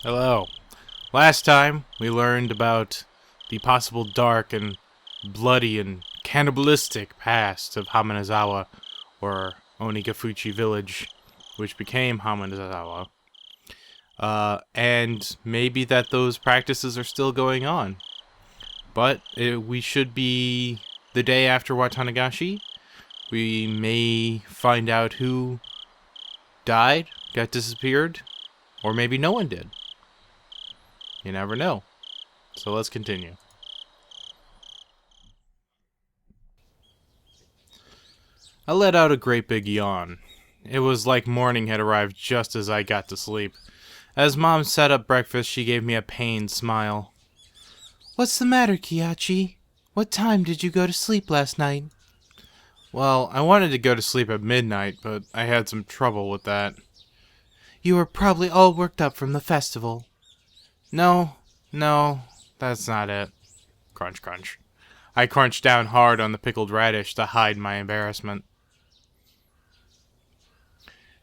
Hello. Last time, we learned about the possible dark and bloody and cannibalistic past of Hamanazawa, or Onigafuchi village, which became Hamanazawa. And maybe that those practices are still going on. But we should be the day after Watanagashi. We may find out who died, got disappeared, or maybe no one did. You never know. So let's continue. I let out a great big yawn. It was like morning had arrived just as I got to sleep. As Mom set up breakfast, she gave me a pained smile. "What's the matter, Keiichi? What time did you go to sleep last night?" Well, I wanted to go to sleep at midnight, but I had some trouble with that. "You were probably all worked up from the festival." No, that's not it. Crunch, crunch. I crunched down hard on the pickled radish to hide my embarrassment.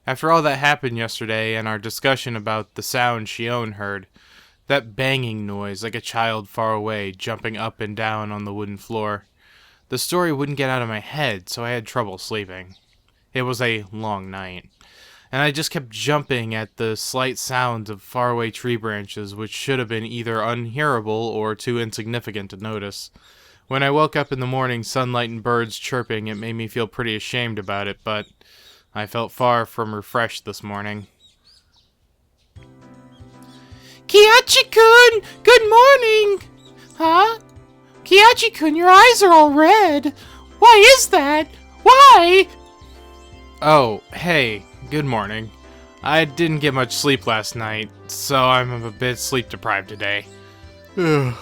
After all that happened yesterday and our discussion about the sound Shion heard, that banging noise like a child far away jumping up and down on the wooden floor, the story wouldn't get out of my head, so I had trouble sleeping. It was a long night, and I just kept jumping at the slight sounds of faraway tree branches which should have been either unhearable or too insignificant to notice. When I woke up in the morning, sunlight and birds chirping, it made me feel pretty ashamed about it, but I felt far from refreshed this morning. Keiichi-kun! Good morning! Huh? Keiichi-kun, your eyes are all red. Why is that? Why? Oh, hey, good morning. I didn't get much sleep last night, so I'm a bit sleep deprived today. Ugh.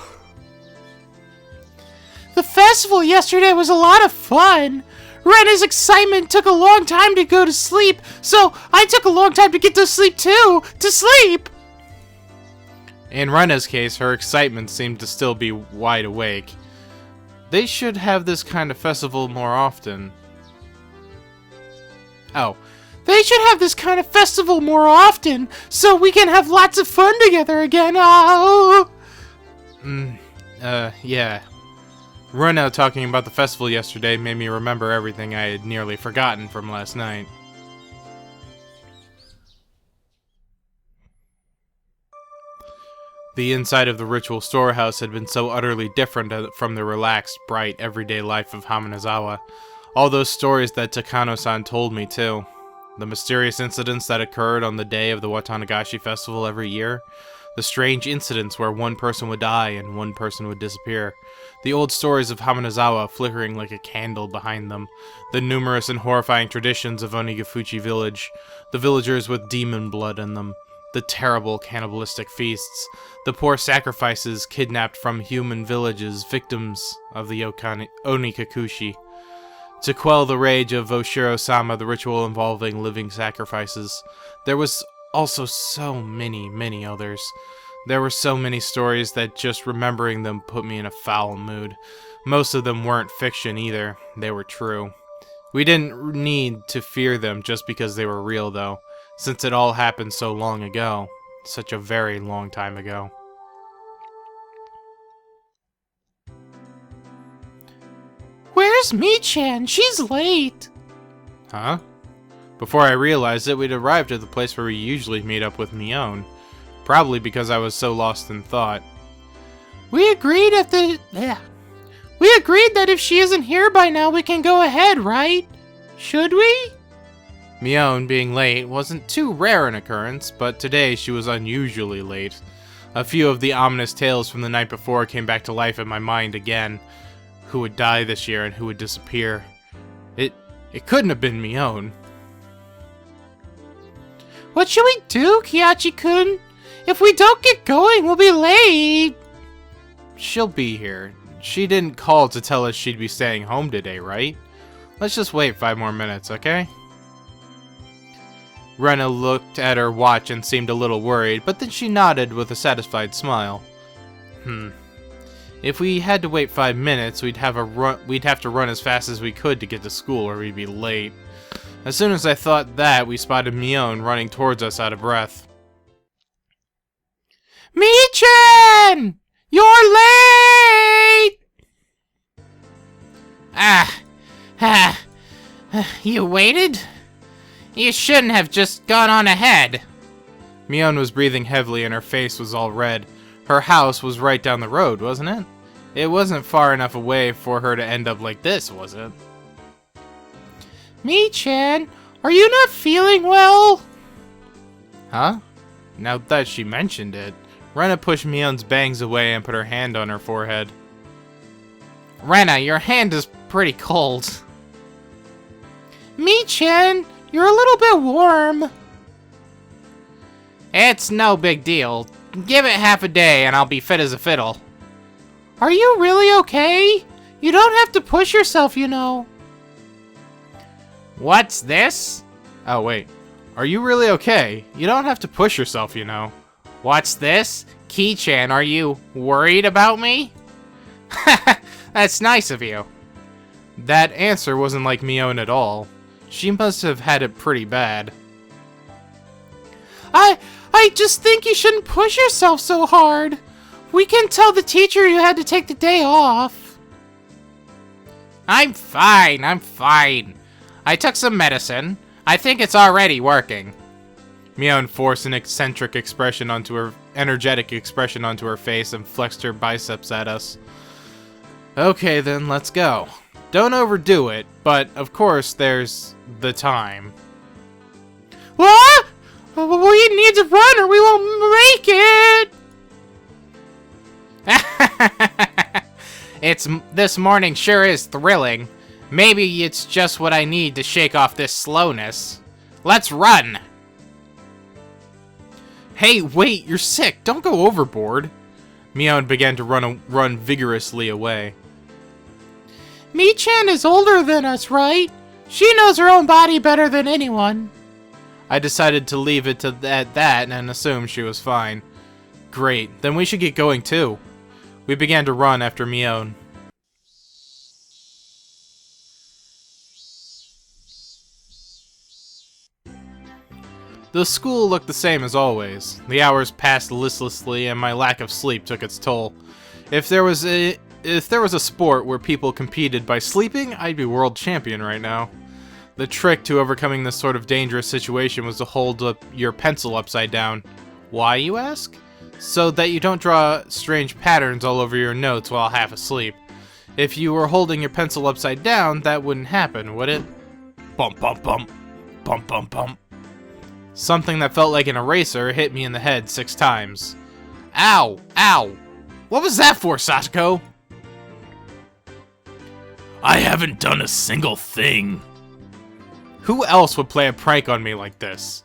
The festival yesterday was a lot of fun. Rena's excitement took a long time to go to sleep, so I took a long time to get to sleep too. To sleep! In Rena's case, her excitement seemed to still be wide awake. They should have this kind of festival more often. Oh. They should have this kind of festival more often, so we can have lots of fun together again. Oh! Yeah. Rena talking about the festival yesterday made me remember everything I had nearly forgotten from last night. The inside of the ritual storehouse had been so utterly different from the relaxed, bright, everyday life of Hamanazawa. All those stories that Takano-san told me, too. The mysterious incidents that occurred on the day of the Watanagashi festival every year. The strange incidents where one person would die and one person would disappear. The old stories of Hamanazawa flickering like a candle behind them. The numerous and horrifying traditions of Onigafuchi village. The villagers with demon blood in them. The terrible cannibalistic feasts. The poor sacrifices kidnapped from human villages, victims of the Onikakushi. To quell the rage of Oshiro-sama, the ritual involving living sacrifices. There was also so many others. There were so many stories that just remembering them put me in a foul mood. Most of them weren't fiction either. They were true. We didn't need to fear them just because they were real, though, since it all happened so long ago. Such a very long time ago. Where's Mi-chan? She's late. Huh? Before I realized it, we'd arrived at the place where we usually meet up with Mion. Probably because I was so lost in thought. We agreed that if she isn't here by now, we can go ahead, right? Should we? Mion being late wasn't too rare an occurrence, but today she was unusually late. A few of the ominous tales from the night before came back to life in my mind again. Who would die this year and who would disappear? It couldn't have been Mion. What should we do, Keiichi-kun? If we don't get going, we'll be late. She'll be here. She didn't call to tell us she'd be staying home today, right? Let's just wait 5 more minutes, okay? Rena looked at her watch and seemed a little worried, but then she nodded with a satisfied smile. If we had to wait 5 minutes, we'd have to run as fast as we could to get to school or we'd be late. As soon as I thought that, we spotted Mion running towards us out of breath. Mii-chan! You're late! You waited? You shouldn't have just gone on ahead. Mion was breathing heavily and her face was all red. Her house was right down the road, wasn't it? It wasn't far enough away for her to end up like this, was it? Mii-chan, are you not feeling well? Huh? Now that she mentioned it, Rena pushed Mion's bangs away and put her hand on her forehead. Rena, your hand is pretty cold. Mii-chan, you're a little bit warm. It's no big deal. Give it half a day and I'll be fit as a fiddle. Are you really okay? You don't have to push yourself, you know. What's this? Oh, wait. Are you really okay? You don't have to push yourself, you know. What's this? Keiichi, are you worried about me? That's nice of you. That answer wasn't like Mion at all. She must have had it pretty bad. I just think you shouldn't push yourself so hard. We can tell the teacher you had to take the day off. I'm fine. I took some medicine. I think it's already working. Mion forced an energetic expression onto her face and flexed her biceps at us. Okay, then, let's go. Don't overdo it, but of course there's the time. What? We need to run or we won't make it! This morning sure is thrilling. Maybe it's just what I need to shake off this slowness. Let's run! Hey, wait, you're sick. Don't go overboard. Mion began to run vigorously away. Mii-chan is older than us, right? She knows her own body better than anyone. I decided to leave it to that and assume she was fine. Great, then we should get going too. We began to run after Mion. The school looked the same as always. The hours passed listlessly and my lack of sleep took its toll. If there was a sport where people competed by sleeping, I'd be world champion right now. The trick to overcoming this sort of dangerous situation was to hold up your pencil upside down. Why, you ask? So that you don't draw strange patterns all over your notes while half asleep. If you were holding your pencil upside down, that wouldn't happen, would it? Bump, bump, bump. Bump, bump, bump. Something that felt like an eraser hit me in the head 6 times. Ow! Ow! What was that for, Satoko? I haven't done a single thing. Who else would play a prank on me like this?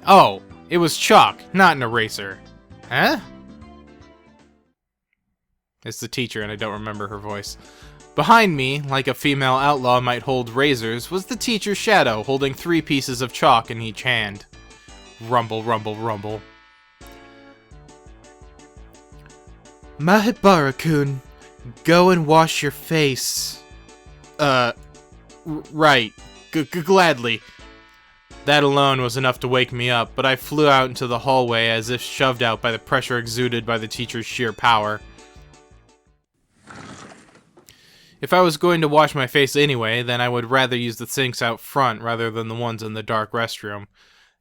Oh, it was chalk, not an eraser. Huh? It's the teacher and I don't remember her voice. Behind me, like a female outlaw might hold razors, was the teacher's shadow holding 3 pieces of chalk in each hand. Rumble, rumble, rumble. Mahibara-kun, go and wash your face. Right. Gladly. That alone was enough to wake me up, but I flew out into the hallway as if shoved out by the pressure exuded by the teacher's sheer power. If I was going to wash my face anyway, then I would rather use the sinks out front rather than the ones in the dark restroom.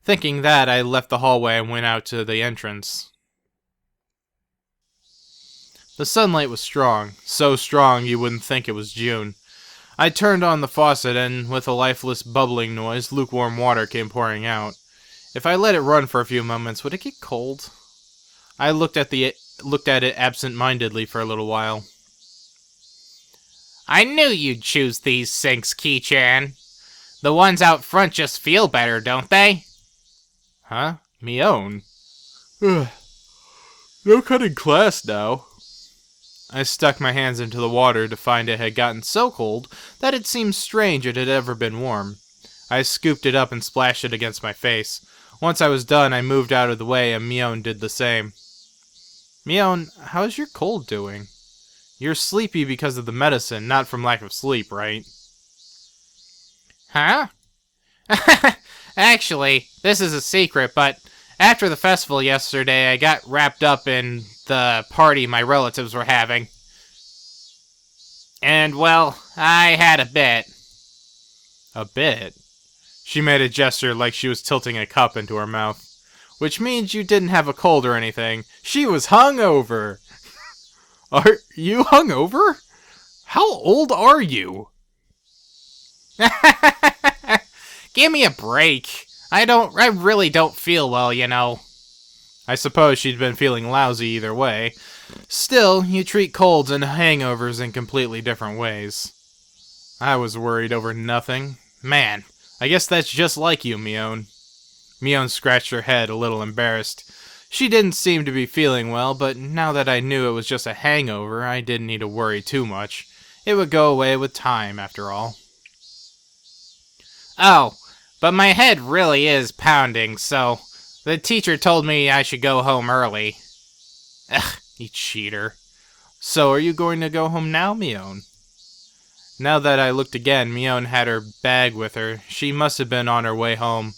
Thinking that, I left the hallway and went out to the entrance. The sunlight was strong, so strong you wouldn't think it was June. I turned on the faucet and, with a lifeless bubbling noise, lukewarm water came pouring out. If I let it run for a few moments, would it get cold? I looked at it absent-mindedly for a little while. I knew you'd choose these sinks, Keiichi. The ones out front just feel better, don't they? Huh? Mion? No cutting class now. I stuck my hands into the water to find it had gotten so cold that it seemed strange it had ever been warm. I scooped it up and splashed it against my face. Once I was done, I moved out of the way and Mion did the same. Mion, how's your cold doing? You're sleepy because of the medicine, not from lack of sleep, right? Huh? Actually, this is a secret, but After the festival yesterday, I got wrapped up in the party my relatives were having. And, well, I had a bit. A bit? She made a gesture like she was tilting a cup into her mouth. Which means you didn't have a cold or anything. She was hungover! Are you hungover? How old are you? Give me a break. I really don't feel well, you know. I suppose she'd been feeling lousy either way. Still, you treat colds and hangovers in completely different ways. I was worried over nothing. Man, I guess that's just like you, Mion. Mion scratched her head, a little embarrassed. She didn't seem to be feeling well, but now that I knew it was just a hangover, I didn't need to worry too much. It would go away with time, after all. Oh, but my head really is pounding, so the teacher told me I should go home early. Ugh, you cheater. So are you going to go home now, Mion? Now that I looked again, Mion had her bag with her. She must have been on her way home.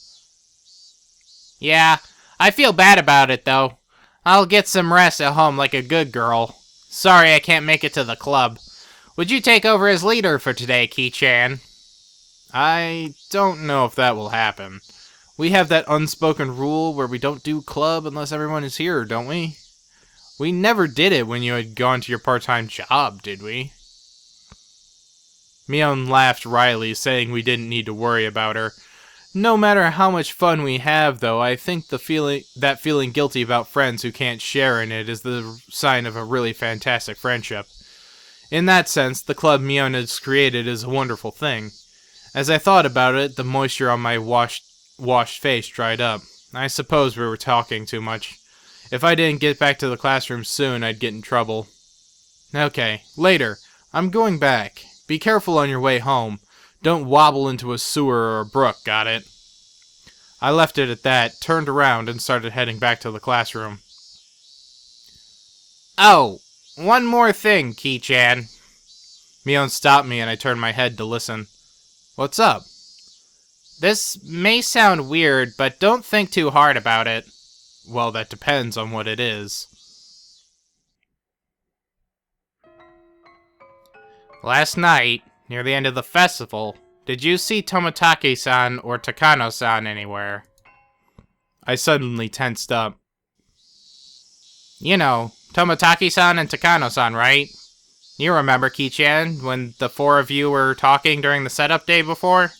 Yeah, I feel bad about it, though. I'll get some rest at home like a good girl. Sorry I can't make it to the club. Would you take over as leader for today, Kei-chan? I don't know if that will happen. We have that unspoken rule where we don't do club unless everyone is here, don't we? We never did it when you had gone to your part-time job, did we? Mion laughed wryly, saying we didn't need to worry about her. No matter how much fun we have, though, I think feeling guilty about friends who can't share in it is the sign of a really fantastic friendship. In that sense, the club Mion has created is a wonderful thing. As I thought about it, the moisture on my washed face dried up. I suppose we were talking too much. If I didn't get back to the classroom soon, I'd get in trouble. Okay, later. I'm going back. Be careful on your way home. Don't wobble into a sewer or a brook, got it? I left it at that, turned around, and started heading back to the classroom. Oh, one more thing, Kei-chan. Mion stopped me and I turned my head to listen. What's up? This may sound weird, but don't think too hard about it. Well, that depends on what it is. Last night, near the end of the festival, did you see Tomotaki-san or Takano-san anywhere? I suddenly tensed up. You know, Tomotaki-san and Takano-san, right? You remember, Kei-chan, when the four of you were talking during the setup day before?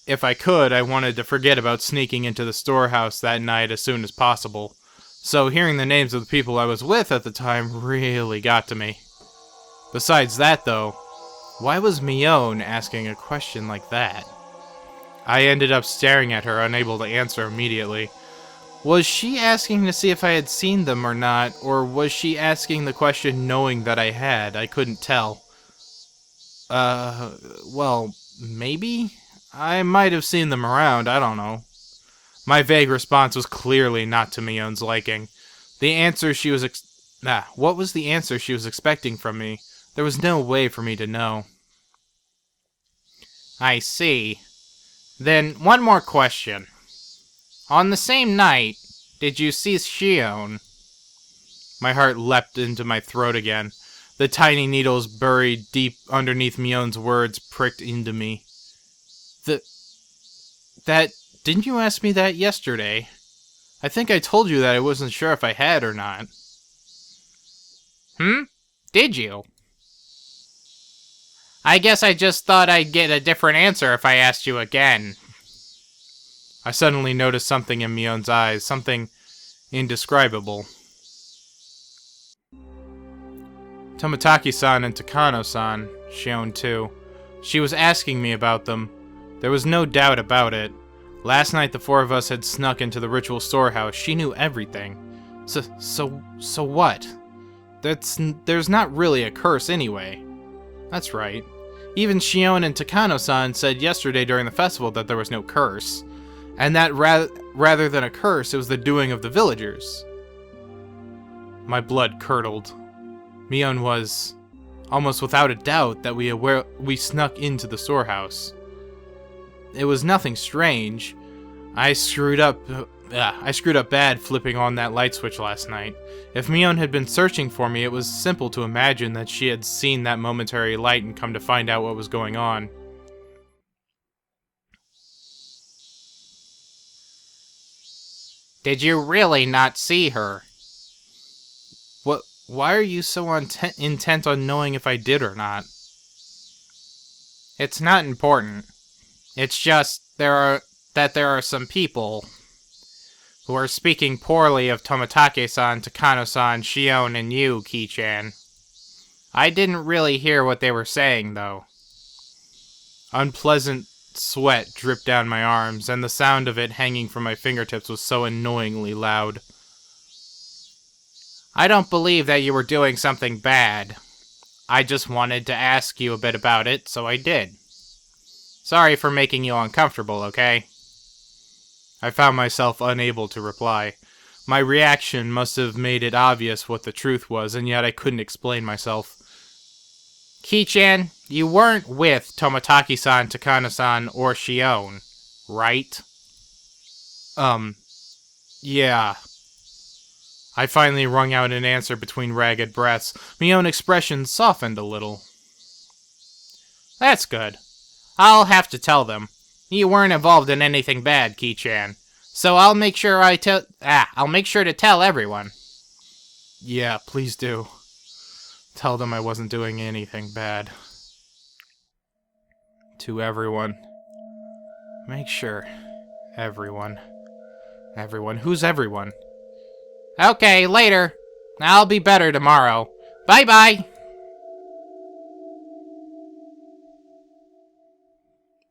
If I could, I wanted to forget about sneaking into the storehouse that night as soon as possible. So hearing the names of the people I was with at the time really got to me. Besides that, though, why was Mion asking a question like that? I ended up staring at her, unable to answer immediately. Was she asking to see if I had seen them or not, or was she asking the question knowing that I had? I couldn't tell. Well, maybe? I might have seen them around, I don't know. My vague response was clearly not to Mion's liking. The answer she was what was the answer she was expecting from me? There was no way for me to know. I see. Then, one more question. On the same night, did you see Shion? My heart leapt into my throat again. The tiny needles buried deep underneath Mion's words pricked into me. Didn't you ask me that yesterday? I think I told you that I wasn't sure if I had or not. Did you? I guess I just thought I'd get a different answer if I asked you again. I suddenly noticed something in Mion's eyes, something indescribable. Tomotaki-san and Takano-san, Shion too. She was asking me about them. There was no doubt about it. Last night the four of us had snuck into the ritual storehouse. She knew everything. So what? There's not really a curse anyway. That's right. Even Shion and Takano-san said yesterday during the festival that there was no curse. And that rather than a curse, it was the doing of the villagers. My blood curdled. Mion was, almost without a doubt, that we snuck into the storehouse. It was nothing strange. I screwed up I screwed up bad flipping on that light switch last night. If Mion had been searching for me, it was simple to imagine that she had seen that momentary light and come to find out what was going on. Did you really not see her? What? Why are you so intent on knowing if I did or not? It's not important. It's just there are some people who are speaking poorly of Tomitake-san, Takano-san, Shion, and you, Kei-chan. I didn't really hear what they were saying, though. Unpleasant sweat dripped down my arms, and the sound of it hanging from my fingertips was so annoyingly loud. I don't believe that you were doing something bad. I just wanted to ask you a bit about it, so I did. Sorry for making you uncomfortable, okay? I found myself unable to reply. My reaction must have made it obvious what the truth was, and yet I couldn't explain myself. Kei-chan, you weren't with Tomitake-san, Takano-san, or Shion, right? Yeah. I finally wrung out an answer between ragged breaths. My own expression softened a little. That's good. I'll have to tell them. You weren't involved in anything bad, Kei-chan. So I'll make sure to tell everyone. Yeah, please do. Tell them I wasn't doing anything bad. To everyone. Make sure. Everyone. Everyone. Who's everyone? Okay, later. I'll be better tomorrow. Bye-bye.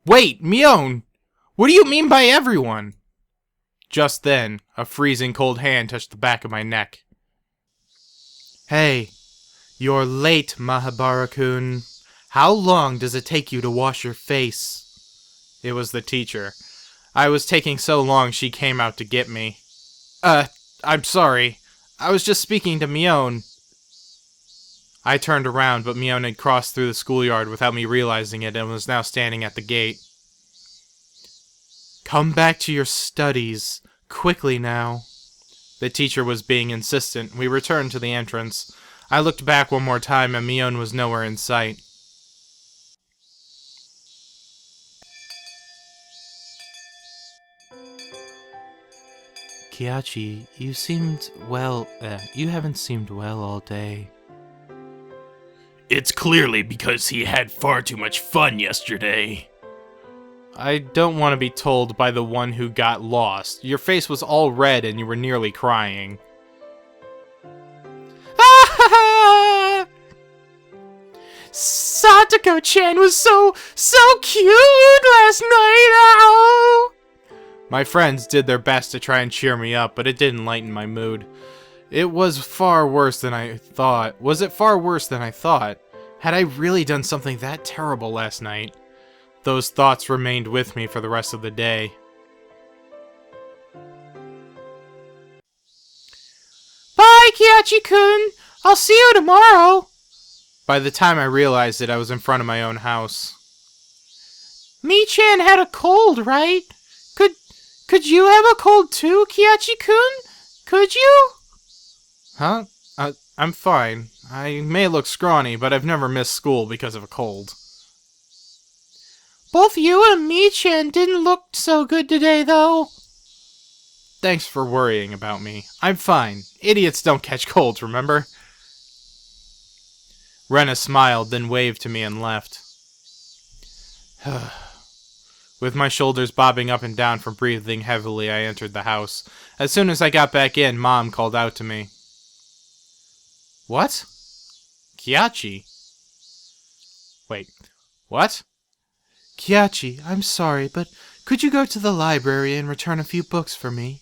Wait, Mion! What do you mean by everyone? Just then, a freezing cold hand touched the back of my neck. Hey, you're late, Mahabara-kun. How long does it take you to wash your face? It was the teacher. I was taking so long she came out to get me. I'm sorry. I was just speaking to Mion. I turned around, but Mion had crossed through the schoolyard without me realizing it and was now standing at the gate. Come back to your studies. Quickly now. The teacher was being insistent. We returned to the entrance. I looked back one more time and Mion was nowhere in sight. Keiichi, you haven't seemed well all day. It's clearly because he had far too much fun yesterday. I don't want to be told by the one who got lost. Your face was all red and you were nearly crying. Satoko-chan was so cute last night. Ow! My friends did their best to try and cheer me up, but it didn't lighten my mood. It was far worse than I thought. Was it far worse than I thought? Had I really done something that terrible last night? Those thoughts remained with me for the rest of the day. Bye, Keiichi-kun. I'll see you tomorrow. By the time I realized it, I was in front of my own house. Mi-chan had a cold, right? Could you have a cold too, Keiichi-kun? Could you? Huh? I'm fine. I may look scrawny, but I've never missed school because of a cold. Both you and Mi-chan didn't look so good today, though. Thanks for worrying about me. I'm fine. Idiots don't catch colds, remember? Rena smiled, then waved to me and left. With my shoulders bobbing up and down from breathing heavily, I entered the house. As soon as I got back in, Mom called out to me. What? Keiichi? Wait, what? Keiichi, I'm sorry, but could you go to the library and return a few books for me?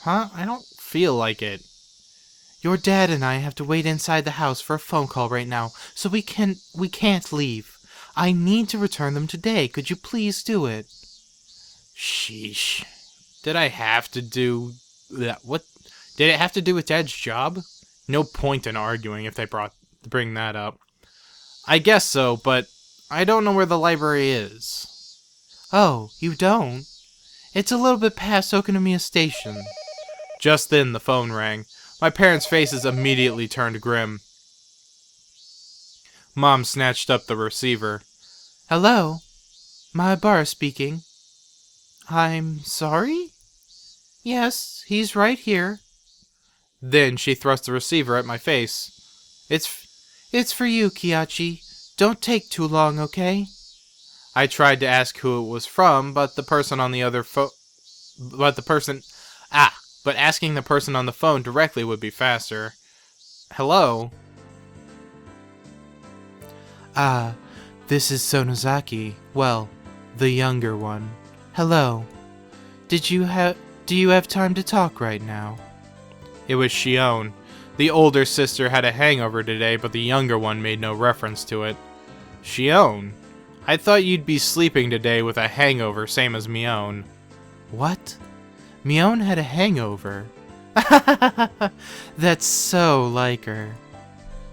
Huh? I don't feel like it. Your dad and I have to wait inside the house for a phone call right now, so we can't leave. I need to return them today. Could you please do it? Sheesh. Did I have to do that? What? Did it have to do with Dad's job? No point in arguing if they bring that up. I guess so, but I don't know where the library is. Oh, you don't? It's a little bit past Okonomiya Station. Just then, the phone rang. My parents' faces immediately turned grim. Mom snatched up the receiver. Hello? Mahabara speaking. I'm sorry? Yes, he's right here. Then she thrust the receiver at my face. It's for you, Keiichi. Don't take too long, okay? I tried to ask who it was from, but asking the person on the phone directly would be faster. Hello? This is Sonozaki. Well, the younger one. Hello. Do you have time to talk right now? It was Shion. The older sister had a hangover today, but the younger one made no reference to it. Shion? I thought you'd be sleeping today with a hangover, same as Mion. What? Mion had a hangover? That's so like her.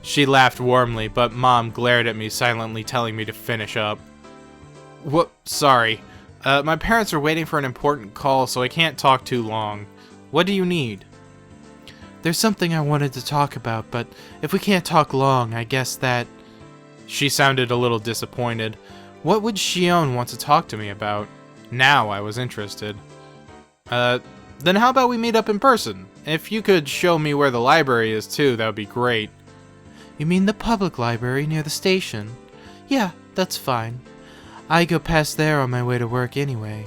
She laughed warmly, but Mom glared at me, silently telling me to finish up. What? Sorry. My parents are waiting for an important call, so I can't talk too long. What do you need? There's something I wanted to talk about, but if we can't talk long, I guess that... She sounded a little disappointed. What would Shion want to talk to me about? Now I was interested. Then how about we meet up in person? If you could show me where the library is too, that would be great. You mean the public library near the station? Yeah, that's fine. I go past there on my way to work anyway.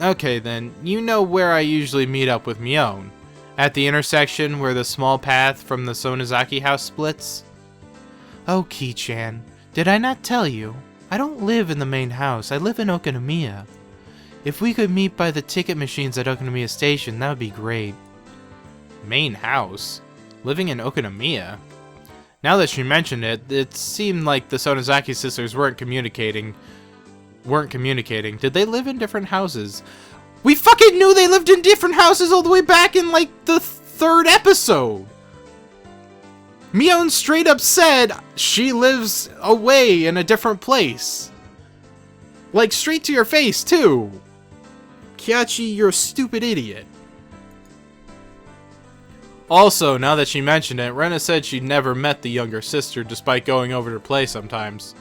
Okay then, you know where I usually meet up with Mion? At the intersection where the small path from the Sonozaki house splits? Oh, Kei-chan, did I not tell you? I don't live in the main house, I live in Okonomiya. If we could meet by the ticket machines at Okonomiya Station, that would be great. Main house? Living in Okonomiya? Now that she mentioned it, it seemed like the Sonozaki sisters weren't communicating. Did they live in different houses? We fucking knew they lived in different houses all the way back in, like, the 3rd episode! Mion straight up said she lives away in a different place. Like, straight to your face, too. Keiichi, you're a stupid idiot. Also, now that she mentioned it, Rena said she'd never met the younger sister despite going over to play sometimes.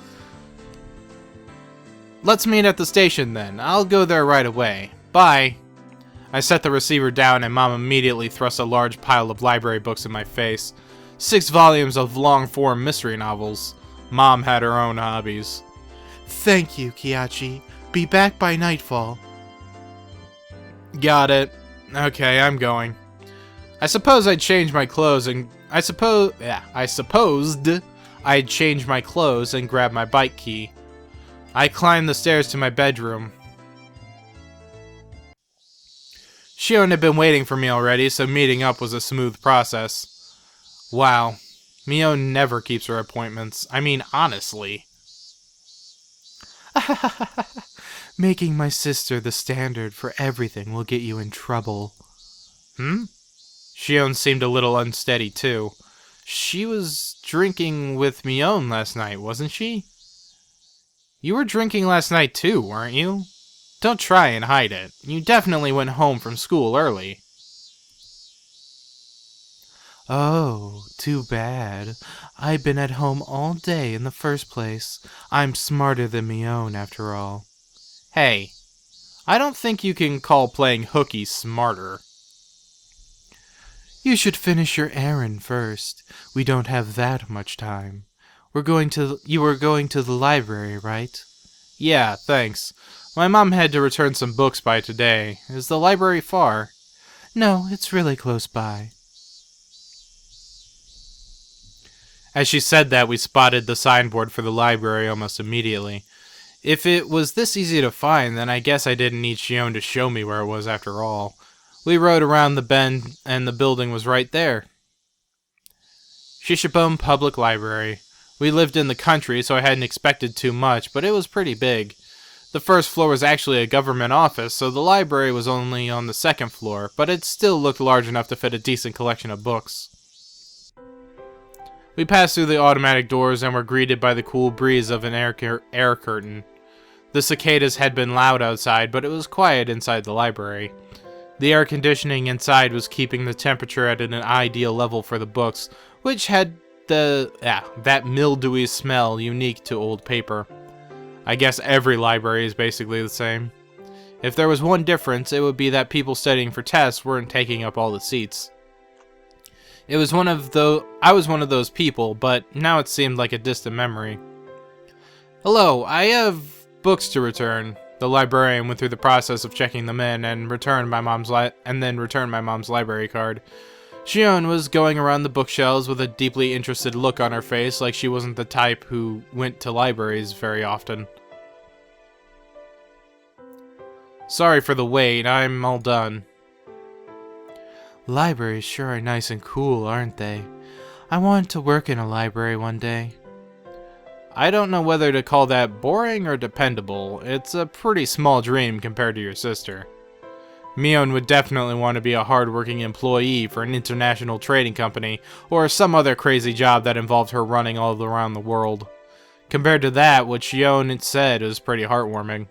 Let's meet at the station then. I'll go there right away. Bye. I set the receiver down and Mom immediately thrust a large pile of library books in my face. 6 volumes of long-form mystery novels. Mom had her own hobbies. Thank you, Keiichi. Be back by nightfall. Got it. Okay, I'm going. I supposed I'd change my clothes and I supposed I'd change my clothes and grab my bike key. I climbed the stairs to my bedroom. Shion had been waiting for me already, so meeting up was a smooth process. Wow, Mio never keeps her appointments. I mean, honestly. Making my sister the standard for everything will get you in trouble. Shion seemed a little unsteady, too. She was drinking with Mion last night, wasn't she? You were drinking last night, too, weren't you? Don't try and hide it. You definitely went home from school early. Oh, too bad. I've been at home all day in the first place. I'm smarter than Mion, after all. Hey, I don't think you can call playing hooky smarter. You should finish your errand first. We don't have that much time. You were going to the library, right? Yeah, thanks. My mom had to return some books by today. Is the library far? No, it's really close by. As she said that, we spotted the signboard for the library almost immediately. If it was this easy to find, then I guess I didn't need Shion to show me where it was after all. We rode around the bend, and the building was right there. Shishibone Public Library. We lived in the country, so I hadn't expected too much, but it was pretty big. The first floor was actually a government office, so the library was only on the 2nd floor, but it still looked large enough to fit a decent collection of books. We passed through the automatic doors and were greeted by the cool breeze of an air curtain. The cicadas had been loud outside, but it was quiet inside the library. The air conditioning inside was keeping the temperature at an ideal level for the books, which had that mildewy smell unique to old paper. I guess every library is basically the same. If there was one difference, it would be that people studying for tests weren't taking up all the seats. I was one of those people, but now it seemed like a distant memory. Hello, I have books to return. The librarian went through the process of checking them in and returned my mom's library card. Shion was going around the bookshelves with a deeply interested look on her face, like she wasn't the type who went to libraries very often. Sorry for the wait, I'm all done. Libraries sure are nice and cool, aren't they? I want to work in a library one day. I don't know whether to call that boring or dependable. It's a pretty small dream compared to your sister. Mion would definitely want to be a hard-working employee for an international trading company, or some other crazy job that involved her running all around the world. Compared to that, what Shion said was pretty heartwarming.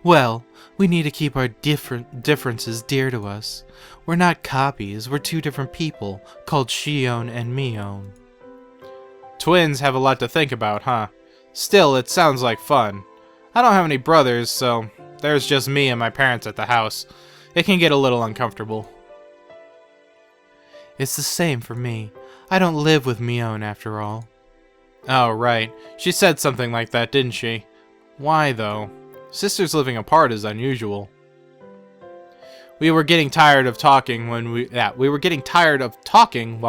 Well, we need to keep our differences dear to us. We're not copies, we're two different people, called Shion and Mion. Twins have a lot to think about, huh? Still, it sounds like fun. I don't have any brothers, so there's just me and my parents at the house. It can get a little uncomfortable. It's the same for me. I don't live with Mion after all. Oh, right. She said something like that, didn't she? Why, though? Sisters living apart is unusual. We were getting tired of talking while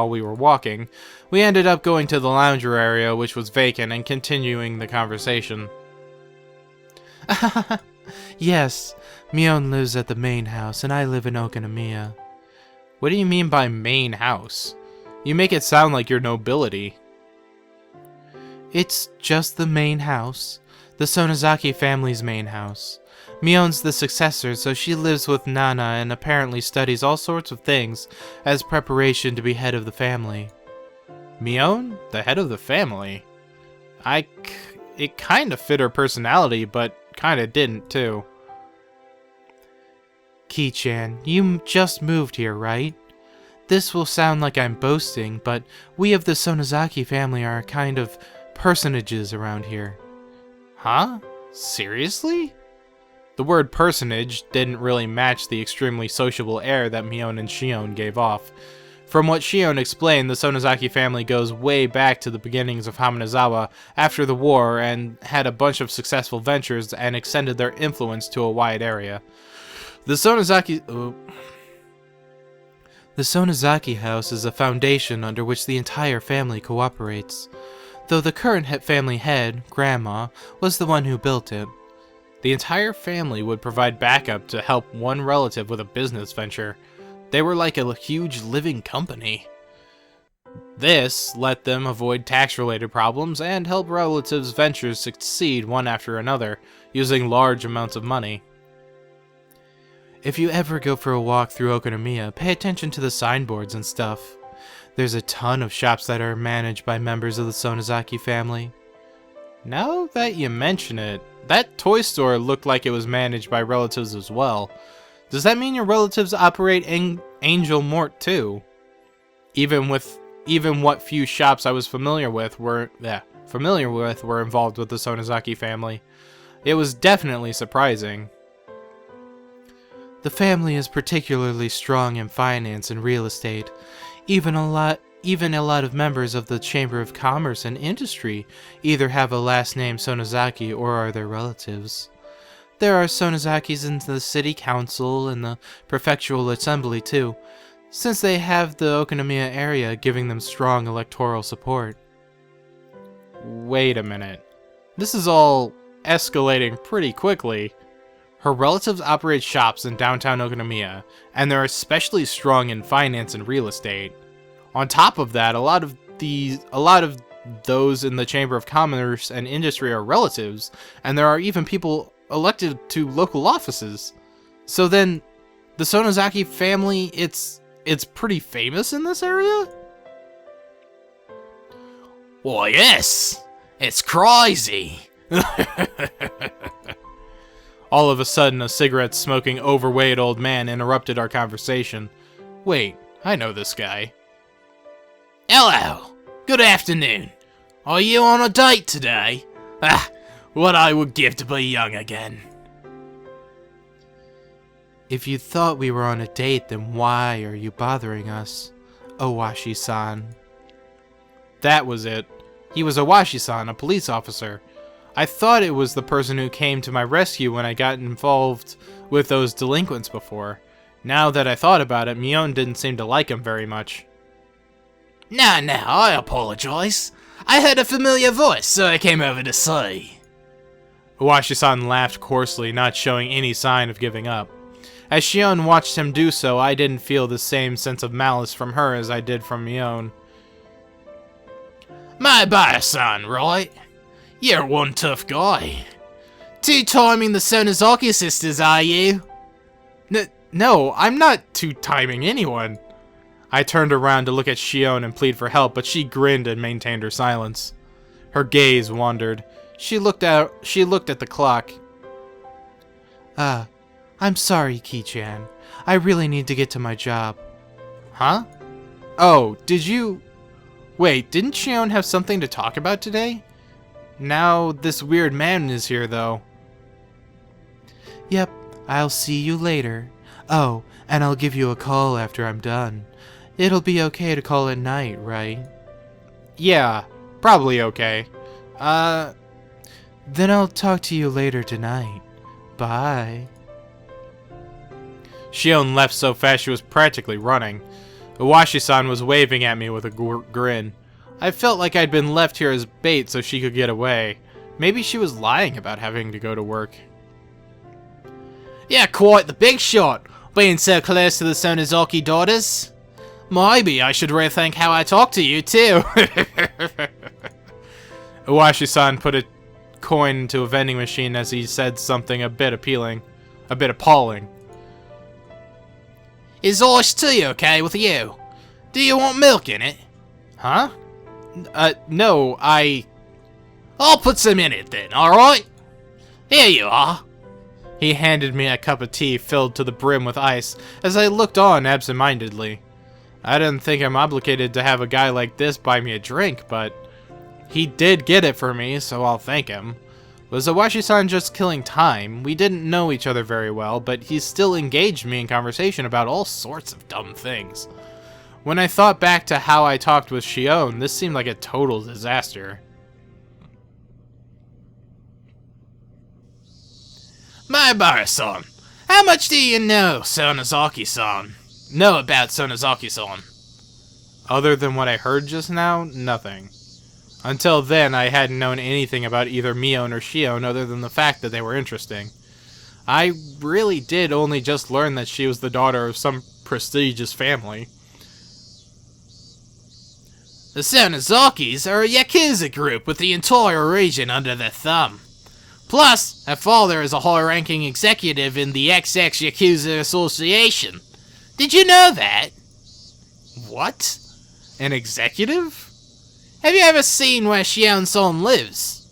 we were walking. We ended up going to the lounger area, which was vacant, and continuing the conversation. Yes, Mion lives at the main house, and I live in Okonomiya. What do you mean by main house? You make it sound like you're nobility. It's just the main house. The Sonozaki family's main house. Mion's the successor, so she lives with Nana and apparently studies all sorts of things as preparation to be head of the family. Mion? The head of the family? It kind of fit her personality, but kind of didn't, too. Kei-chan, you just moved here, right? This will sound like I'm boasting, but we of the Sonozaki family are kind of personages around here. Huh? Seriously? The word personage didn't really match the extremely sociable air that Mion and Shion gave off. From what Shion explained, the Sonozaki family goes way back to the beginnings of Hamanazawa after the war and had a bunch of successful ventures and extended their influence to a wide area. The Sonozaki house is a foundation under which the entire family cooperates, though the current family head, Grandma, was the one who built it. The entire family would provide backup to help one relative with a business venture. They were like a huge living company. This let them avoid tax-related problems and help relatives' ventures succeed one after another, using large amounts of money. If you ever go for a walk through Okonomiya, pay attention to the signboards and stuff. There's a ton of shops that are managed by members of the Sonozaki family. Now that you mention it, that toy store looked like it was managed by relatives as well. Does that mean your relatives operate Angel Mort too? Even what few shops I was familiar with were involved with the Sonozaki family. It was definitely surprising. The family is particularly strong in finance and real estate. Even a lot of members of the Chamber of Commerce and Industry either have a last name Sonozaki or are their relatives. There are Sonozakis in the city council and the prefectural assembly too, since they have the Okonomiya area giving them strong electoral support. Wait a minute. This is all escalating pretty quickly. Her relatives operate shops in downtown Okonomiya, and they're especially strong in finance and real estate. On top of that, a lot of those in the Chamber of Commerce and Industry are relatives, and there are even people elected to local offices. So then, the Sonozaki family, it's pretty famous in this area? Why, yes. It's crazy. All of a sudden, a cigarette-smoking, overweight old man interrupted our conversation. Wait, I know this guy. Hello. Good afternoon. Are you on a date today? Ah, what I would give to be young again. If you thought we were on a date, then why are you bothering us, Owashi-san? That was it. He was Owashi-san, a police officer. I thought it was the person who came to my rescue when I got involved with those delinquents before. Now that I thought about it, Mion didn't seem to like him very much. No, I apologize. I heard a familiar voice, so I came over to see. Owashi-san laughed coarsely, not showing any sign of giving up. As Shion watched him do so, I didn't feel the same sense of malice from her as I did from Mion. My Baya-san, right? You're one tough guy. Two-timing the Sonozaki sisters, are you? No, I'm not two-timing anyone. I turned around to look at Shion and plead for help, but she grinned and maintained her silence. Her gaze wandered. She looked at the clock. I'm sorry, Kei-chan. I really need to get to my job. Huh? Oh, did you... Wait, didn't Shion have something to talk about today? Now this weird man is here, though. Yep, I'll see you later. Oh, and I'll give you a call after I'm done. It'll be okay to call at night, right? Yeah, probably okay. Then I'll talk to you later tonight. Bye. Shion left so fast she was practically running. Iwashi-san was waving at me with a grin. I felt like I'd been left here as bait so she could get away. Maybe she was lying about having to go to work. You're quite the big shot, being so close to the Sonozaki daughters. Maybe I should rethink how I talk to you, too. Iwashi-san put a coin into a vending machine as he said something a bit appalling. Is iced tea okay with you? Do you want milk in it? Huh? No, I'll put some in it then, alright? Here you are. He handed me a cup of tea filled to the brim with ice as I looked on absent-mindedly. I didn't think I'm obligated to have a guy like this buy me a drink, but he did get it for me, so I'll thank him. Was Iwashi-san just killing time? We didn't know each other very well, but he still engaged me in conversation about all sorts of dumb things. When I thought back to how I talked with Shion, this seemed like a total disaster. My Bara-san, how much do you know Sonozaki-san? Know about Sonozaki-san? Other than what I heard just now, nothing. Until then, I hadn't known anything about either Mion or Shion other than the fact that they were interesting. I really did only just learn that she was the daughter of some prestigious family. The Sonozakis are a Yakuza group with the entire region under their thumb. Plus, her father is a high-ranking executive in the XX Yakuza Association. Did you know that? What? An executive? Have you ever seen where Shion-san lives?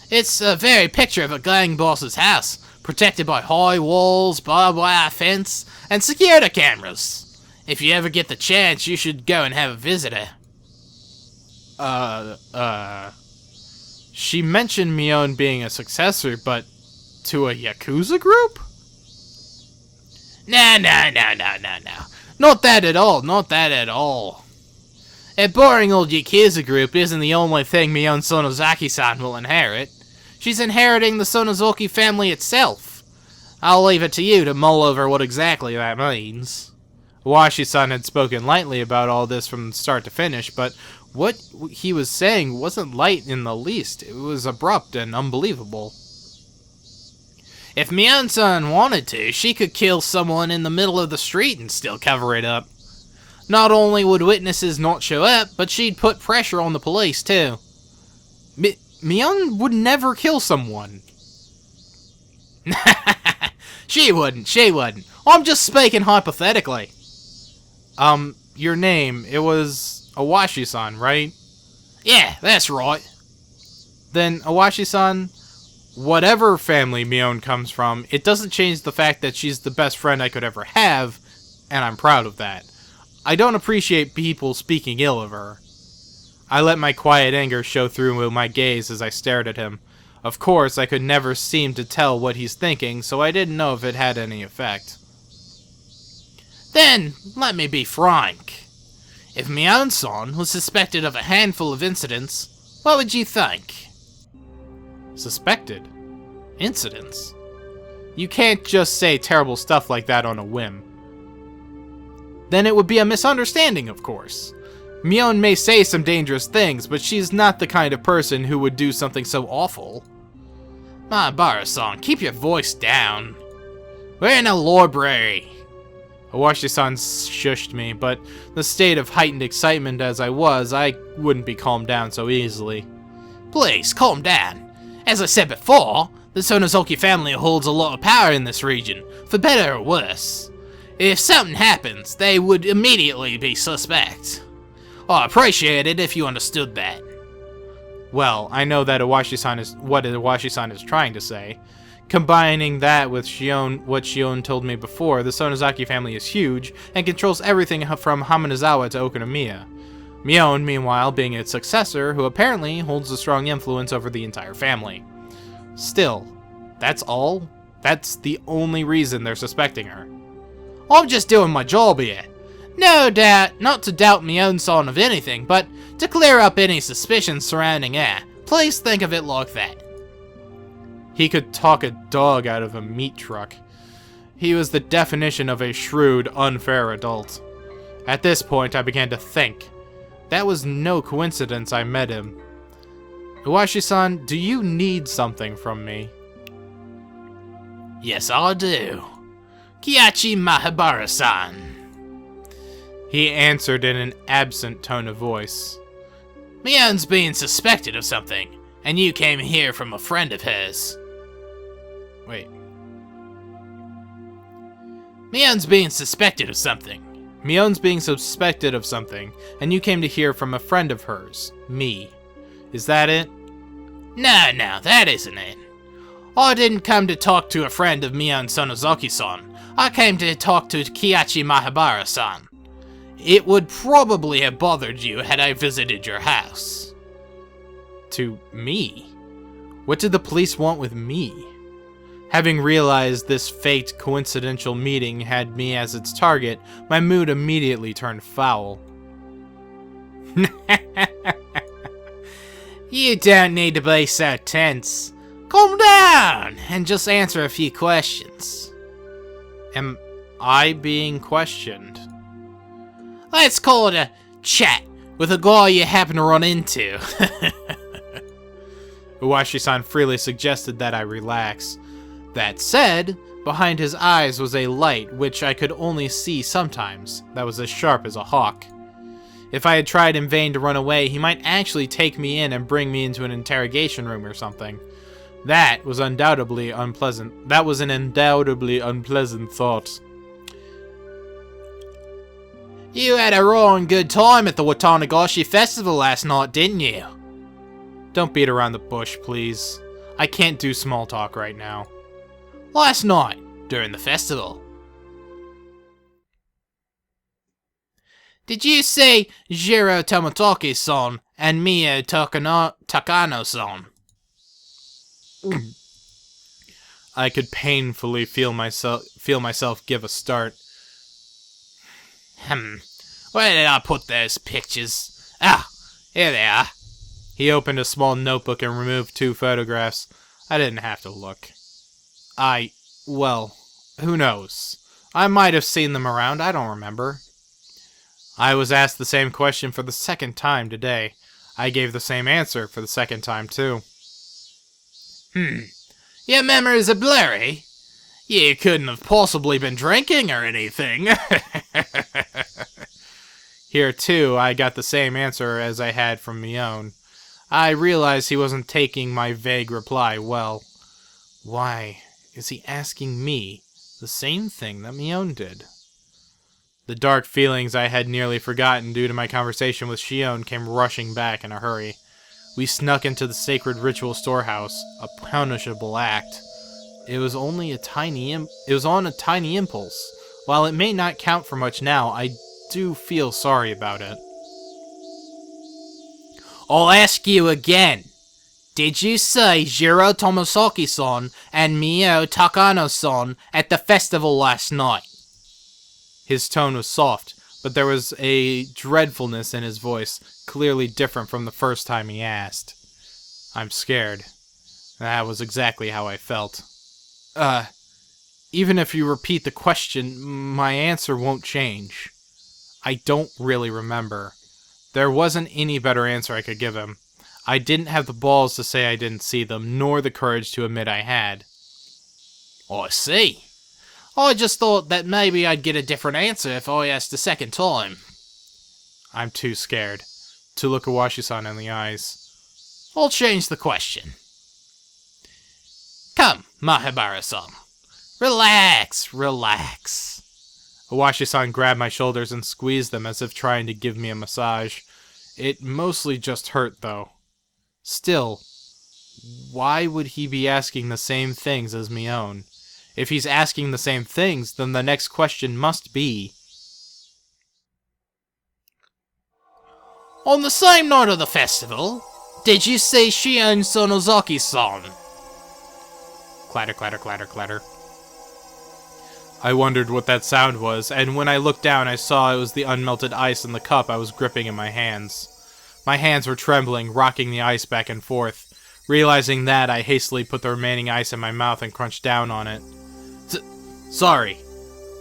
It's a very picture of a gang boss's house, protected by high walls, barbed wire fence, and security cameras. If you ever get the chance, you should go and have a visitor. She mentioned Mion being a successor, but to a Yakuza group? No. Not that at all. A boring old Yakuza group isn't the only thing Mion Sonozaki-san will inherit. She's inheriting the Sonozaki family itself. I'll leave it to you to mull over what exactly that means. Iwashi-san had spoken lightly about all this from start to finish, but what he was saying wasn't light in the least. It was abrupt and unbelievable. If Mion-san wanted to, she could kill someone in the middle of the street and still cover it up. Not only would witnesses not show up, but she'd put pressure on the police, too. Mion would never kill someone. She wouldn't. I'm just speaking hypothetically. Your name, it was Iwashi-san, right? Yeah, that's right. Then, Iwashi-san, whatever family Mion comes from, it doesn't change the fact that she's the best friend I could ever have, and I'm proud of that. I don't appreciate people speaking ill of her. I let my quiet anger show through with my gaze as I stared at him. Of course, I could never seem to tell what he's thinking, so I didn't know if it had any effect. Then, let me be frank. If Mion-san was suspected of a handful of incidents, what would you think? Suspected? Incidents? You can't just say terrible stuff like that on a whim. Then it would be a misunderstanding, of course. Mion may say some dangerous things, but she's not the kind of person who would do something so awful. Mahabara-san, keep your voice down. We're in a library. Awashi-san shushed me, but the state of heightened excitement as I wouldn't be calmed down so easily. Please, calm down. As I said before, the Sonozuki family holds a lot of power in this region, for better or worse. If something happens, they would immediately be suspect. I appreciate it if you understood that. Well, I know that what Awashi-san is trying to say. Combining that with what Shion told me before, the Sonozaki family is huge and controls everything from Hamanazawa to Okonomiya. Mion, meanwhile, being its successor, who apparently holds a strong influence over the entire family. Still, that's all? That's the only reason they're suspecting her. I'm just doing my job here. No doubt, not to doubt Mion-san of anything, but to clear up any suspicions surrounding her. Please think of it like that. He could talk a dog out of a meat truck. He was the definition of a shrewd, unfair adult. At this point, I began to think. That was no coincidence I met him. Iwashi-san, do you need something from me? Yes, I do. Keiichi Mahabara-san. He answered in an absent tone of voice. Mion's being suspected of something, and you came here from a friend of hers. Wait. Mion's being suspected of something. Mion's being suspected of something, and you came to hear from a friend of hers, me. Is that it? No, that isn't it. I didn't come to talk to a friend of Mion Sonozaki-san. I came to talk to Keiichi Mahabara-san. It would probably have bothered you had I visited your house. To me? What did the police want with me? Having realized this faked coincidental meeting had me as its target, my mood immediately turned foul. You don't need to be so tense. Calm down and just answer a few questions. Am I being questioned? Let's call it a chat with a guy you happen to run into. Iwashi-san freely suggested that I relax. That said, behind his eyes was a light which I could only see sometimes, that was as sharp as a hawk. If I had tried in vain to run away, he might actually take me in and bring me into an interrogation room or something. That was undoubtedly unpleasant. That was an undoubtedly unpleasant thought. You had a roaring good time at the Watanagashi festival last night, didn't you? Don't beat around the bush, please. I can't do small talk right now. Last night, during the festival. Did you see Jiro Tomotoki-san and Mio Takano-san? I could painfully feel myself give a start. Where did I put those pictures? Ah, here they are. He opened a small notebook and removed 2 photographs. I didn't have to look. Well, who knows? I might have seen them around, I don't remember. I was asked the same question for the second time today. I gave the same answer for the second time, too. Your memories are blurry. You couldn't have possibly been drinking or anything. Here, too, I got the same answer as I had from Mion. I realized he wasn't taking my vague reply well. Why is he asking me the same thing that Mion did? The dark feelings I had nearly forgotten due to my conversation with Shion came rushing back in a hurry. We snuck into the sacred ritual storehouse, a punishable act. It was on a tiny impulse. While it may not count for much now, I do feel sorry about it. I'll ask you again. Did you see Jiro Tomosaki-san and Mio Takano-san at the festival last night? His tone was soft, but there was a dreadfulness in his voice, clearly different from the first time he asked. I'm scared. That was exactly how I felt. Even if you repeat the question, my answer won't change. I don't really remember. There wasn't any better answer I could give him. I didn't have the balls to say I didn't see them, nor the courage to admit I had. I see. I just thought that maybe I'd get a different answer if I asked a second time. I'm too scared to look Iwashi-san in the eyes. I'll change the question. Come, Mahabara-san. Relax. Iwashi-san grabbed my shoulders and squeezed them as if trying to give me a massage. It mostly just hurt, though. Still, why would he be asking the same things as Mion? If he's asking the same things, then the next question must be... On the same night of the festival, did you see Shion Sonozaki-san? Clatter, clatter, clatter, clatter. I wondered what that sound was, and when I looked down I saw it was the unmelted ice in the cup I was gripping in my hands. My hands were trembling, rocking the ice back and forth. Realizing that, I hastily put the remaining ice in my mouth and crunched down on it. Sorry.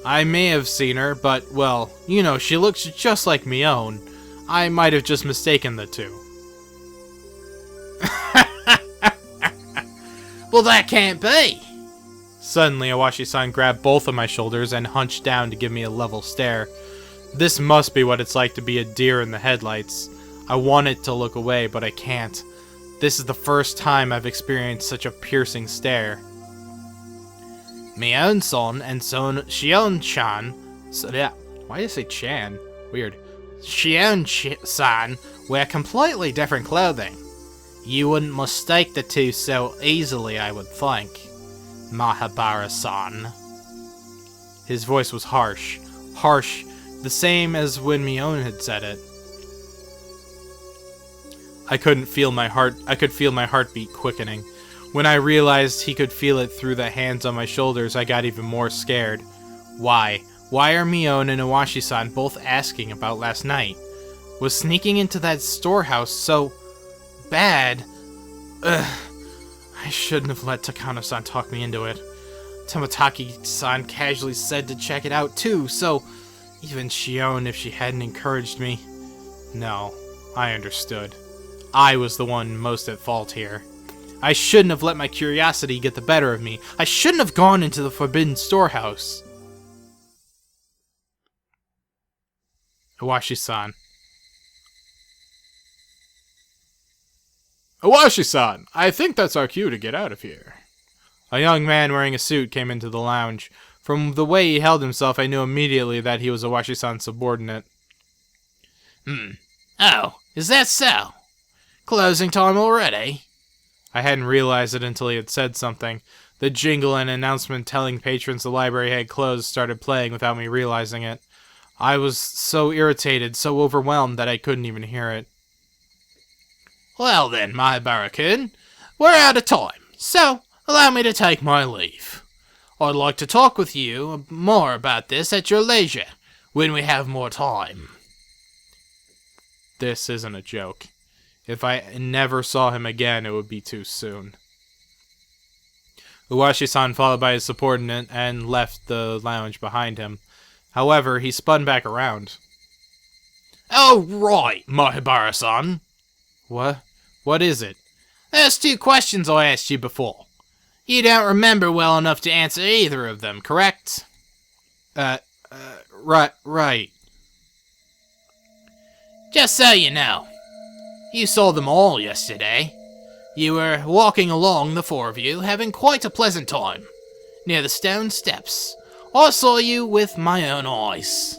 I may have seen her, but, well, you know, she looks just like Mion. I might have just mistaken the two. Well, that can't be. Suddenly, Iwashi-san grabbed both of my shoulders and hunched down to give me a level stare. This must be what it's like to be a deer in the headlights. I wanted to look away, but I can't. This is the first time I've experienced such a piercing stare. Mion-san and Shion-chan... Why did I say Chan? Weird. Shion-san wear completely different clothing. You wouldn't mistake the two so easily, I would think. Mahabara-san. His voice was harsh. Harsh, the same as when Mion had said it. I could feel my heartbeat quickening. When I realized he could feel it through the hands on my shoulders, I got even more scared. Why? Why are Mion and Iwashi-san both asking about last night? Was sneaking into that storehouse so... bad? I shouldn't have let Takano-san talk me into it. Tomotaki-san casually said to check it out too, so... even Shion if she hadn't encouraged me. No, I understood. I was the one most at fault here. I shouldn't have let my curiosity get the better of me. I shouldn't have gone into the forbidden storehouse. Iwashi-san. Iwashi-san, I think that's our cue to get out of here. A young man wearing a suit came into the lounge. From the way he held himself, I knew immediately that he was Iwashi-san's subordinate. Oh, is that so? Closing time already? I hadn't realized it until he had said something. The jingle and announcement telling patrons the library had closed started playing without me realizing it. I was so irritated, so overwhelmed that I couldn't even hear it. Well then, Mahabara-kun, we're out of time, so allow me to take my leave. I'd like to talk with you more about this at your leisure, when we have more time. This isn't a joke. If I never saw him again, it would be too soon. Iwashi-san followed by his subordinate and left the lounge behind him. However, he spun back around. Oh, right, Mahabara-san. What? What is it? There's two questions I asked you before. You don't remember well enough to answer either of them, correct? Right. Just so you know, you saw them all yesterday. You were walking along, the four of you, having quite a pleasant time. Near the stone steps, I saw you with my own eyes.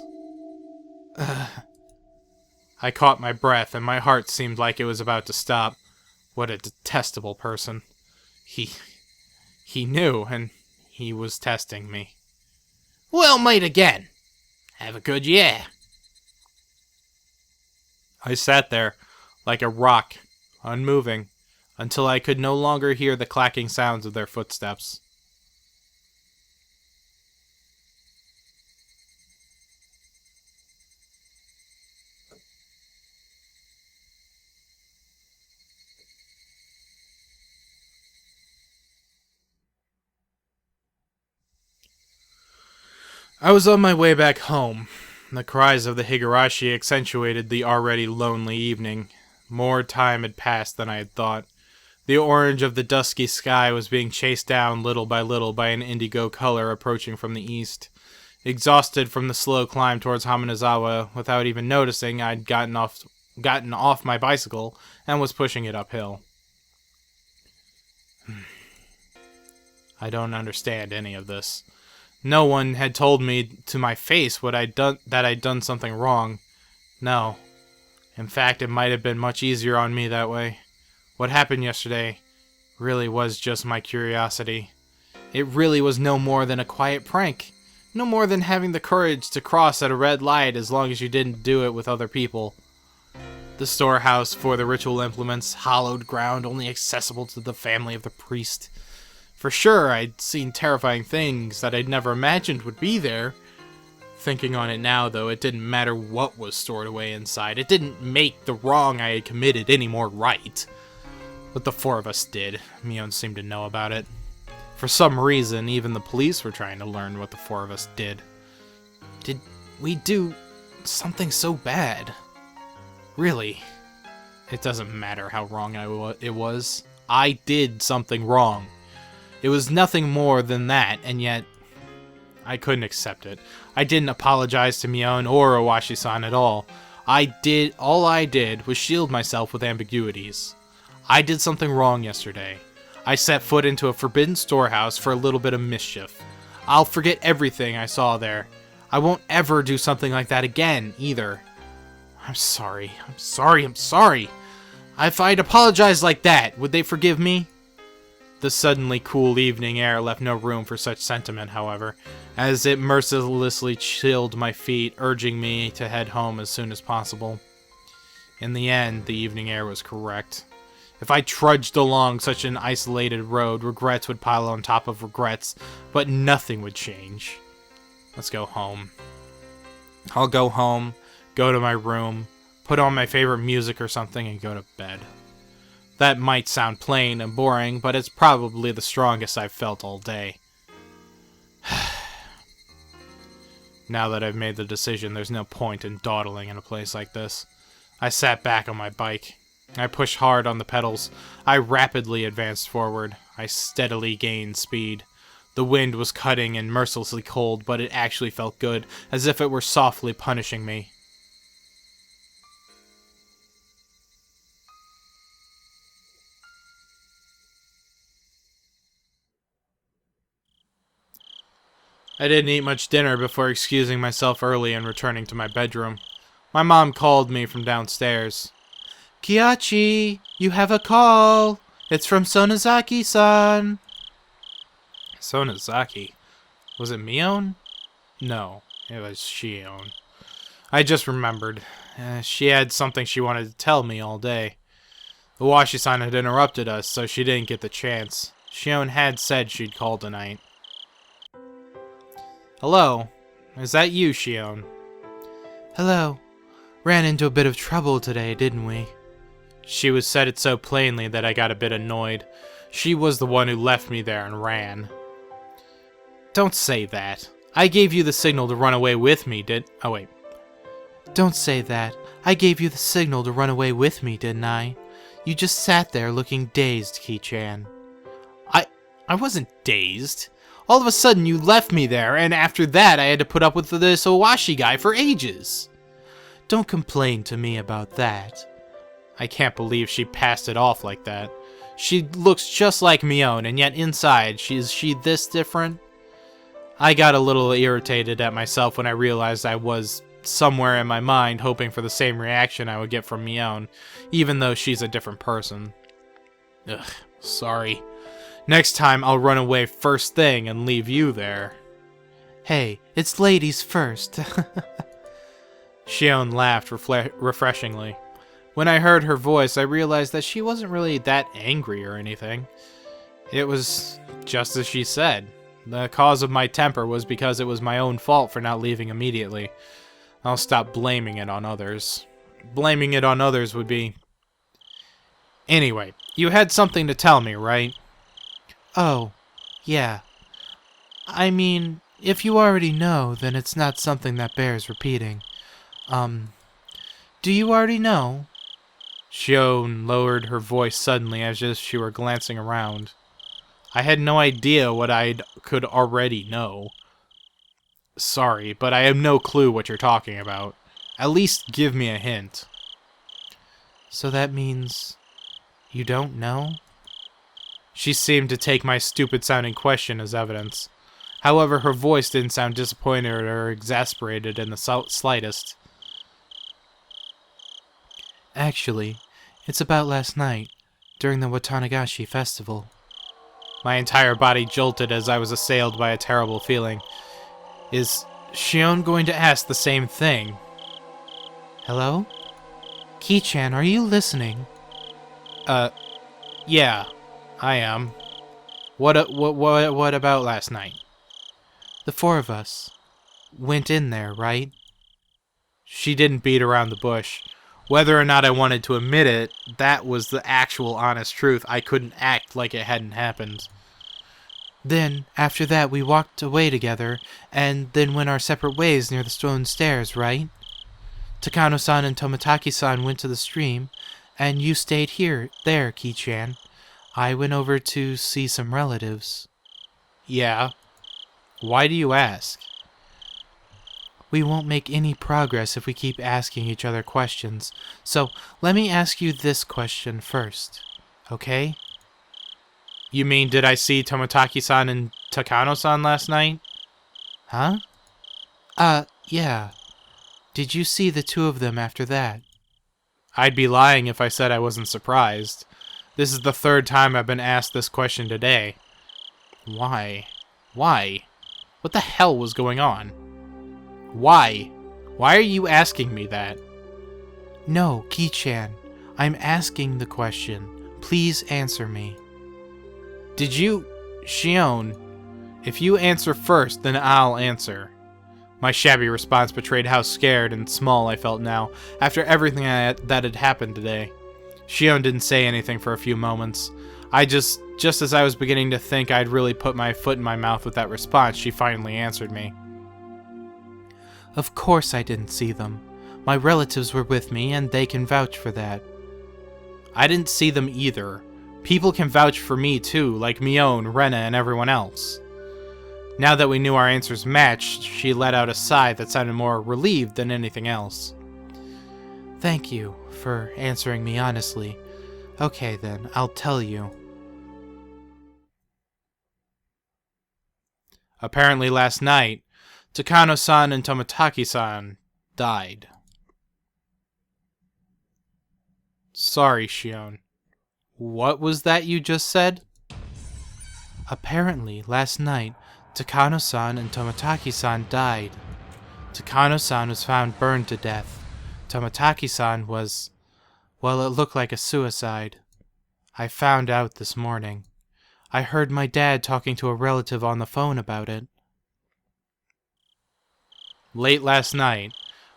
I caught my breath, and my heart seemed like it was about to stop. What a detestable person. He knew, and he was testing me. We'll meet again. Have a good year. I sat there, like a rock, unmoving, until I could no longer hear the clacking sounds of their footsteps. I was on my way back home. The cries of the Higurashi accentuated the already lonely evening. More time had passed than I had thought. The orange of the dusky sky was being chased down little by an indigo color approaching from the east. Exhausted from the slow climb towards Hamanazawa, without even noticing, I'd gotten off my bicycle and was pushing it uphill. I don't understand any of this. No one had told me to my face that I'd done something wrong. No. In fact, it might have been much easier on me that way. What happened yesterday really was just my curiosity. It really was no more than a quiet prank. No more than having the courage to cross at a red light as long as you didn't do it with other people. The storehouse for the ritual implements, hallowed ground only accessible to the family of the priest. For sure, I'd seen terrifying things that I'd never imagined would be there. Thinking on it now, though, it didn't matter what was stored away inside. It didn't make the wrong I had committed any more right. But the four of us did. Mion seemed to know about it. For some reason, even the police were trying to learn what the four of us did. Did we do something so bad? Really? It doesn't matter how wrong it was. I did something wrong. It was nothing more than that, and yet I couldn't accept it. I didn't apologize to Mion or Owashi-san at all. All I did was shield myself with ambiguities. I did something wrong yesterday. I set foot into a forbidden storehouse for a little bit of mischief. I'll forget everything I saw there. I won't ever do something like that again, either. I'm sorry. If I'd apologized like that, would they forgive me? The suddenly cool evening air left no room for such sentiment, however, as it mercilessly chilled my feet, urging me to head home as soon as possible. In the end, the evening air was correct. If I trudged along such an isolated road, regrets would pile on top of regrets, but nothing would change. Let's go home. I'll go home, go to my room, put on my favorite music or something, and go to bed. That might sound plain and boring, but it's probably the strongest I've felt all day. Now that I've made the decision, there's no point in dawdling in a place like this. I sat back on my bike. I pushed hard on the pedals. I rapidly advanced forward. I steadily gained speed. The wind was cutting and mercilessly cold, but it actually felt good, as if it were softly punishing me. I didn't eat much dinner before excusing myself early and returning to my bedroom. My mom called me from downstairs. "Keiichi, you have a call. It's from Sonozaki-san." Sonozaki? Was it Mion? No, it was Shion. I just remembered. She had something she wanted to tell me all day. Owashi-san had interrupted us, so she didn't get the chance. Shion had said she'd call tonight. Hello. Is that you, Shion? Hello. Ran into a bit of trouble today, didn't we? She said it so plainly that I got a bit annoyed. She was the one who left me there and ran. Don't say that. I gave you the signal to run away with me, Oh, wait. Don't say that. I gave you the signal to run away with me, didn't I? You just sat there looking dazed, Kei-chan. I wasn't dazed. All of a sudden, you left me there, and after that, I had to put up with this Owashi guy for ages. Don't complain to me about that. I can't believe she passed it off like that. She looks just like Mion, and yet inside, is she this different? I got a little irritated at myself when I realized I was somewhere in my mind hoping for the same reaction I would get from Mion, even though she's a different person. Ugh, sorry. Next time I'll run away first thing and leave you there. Hey, it's ladies first. Shion laughed refreshingly. When I heard her voice, I realized that she wasn't really that angry or anything. It was just as she said. The cause of my temper was because it was my own fault for not leaving immediately. I'll stop blaming it on others. Blaming it on others would be... Anyway, you had something to tell me, right? Oh, yeah. I mean, if you already know, then it's not something that bears repeating. Do you already know? Shion lowered her voice suddenly as if she were glancing around. I had no idea what I could already know. Sorry, but I have no clue what you're talking about. At least give me a hint. So that means you don't know? She seemed to take my stupid-sounding question as evidence. However, her voice didn't sound disappointed or exasperated in the slightest. Actually, it's about last night, during the Watanagashi festival. My entire body jolted as I was assailed by a terrible feeling. Is Shion going to ask the same thing? Hello? Keiichi, are you listening? Yeah, I am. What about last night? The four of us went in there, right? She didn't beat around the bush. Whether or not I wanted to admit it, that was the actual honest truth. I couldn't act like it hadn't happened. Then, after that, we walked away together, and then went our separate ways near the stone stairs, right? Takano-san and Toмотaki-san went to the stream, and you stayed there, Keiichi. I went over to see some relatives. Yeah. Why do you ask? We won't make any progress if we keep asking each other questions, so let me ask you this question first, okay? You mean, did I see Toмотaki-san and Takano-san last night? Huh? Yeah. Did you see the two of them after that? I'd be lying if I said I wasn't surprised. This is the third time I've been asked this question today. Why? Why? What the hell was going on? Why? Why are you asking me that? No, Keiichi, I'm asking the question. Please answer me. Did you... Shion, if you answer first, then I'll answer. My shabby response betrayed how scared and small I felt now, after everything that had happened today. Shion didn't say anything for a few moments. Just as I was beginning to think I'd really put my foot in my mouth with that response, she finally answered me. Of course I didn't see them. My relatives were with me, and they can vouch for that. I didn't see them either. People can vouch for me too, like Mion, Rena, and everyone else. Now that we knew our answers matched, she let out a sigh that sounded more relieved than anything else. Thank you for answering me honestly. Okay then, I'll tell you. Apparently last night, Takano-san and Toмотaki-san died. Sorry, Shion. What was that you just said? Apparently, last night, Takano-san and Toмотaki-san died. Takano-san was found burned to death. Toмотaki-san was... well, it looked like a suicide. I found out this morning. I heard my dad talking to a relative on the phone about it. Late last night,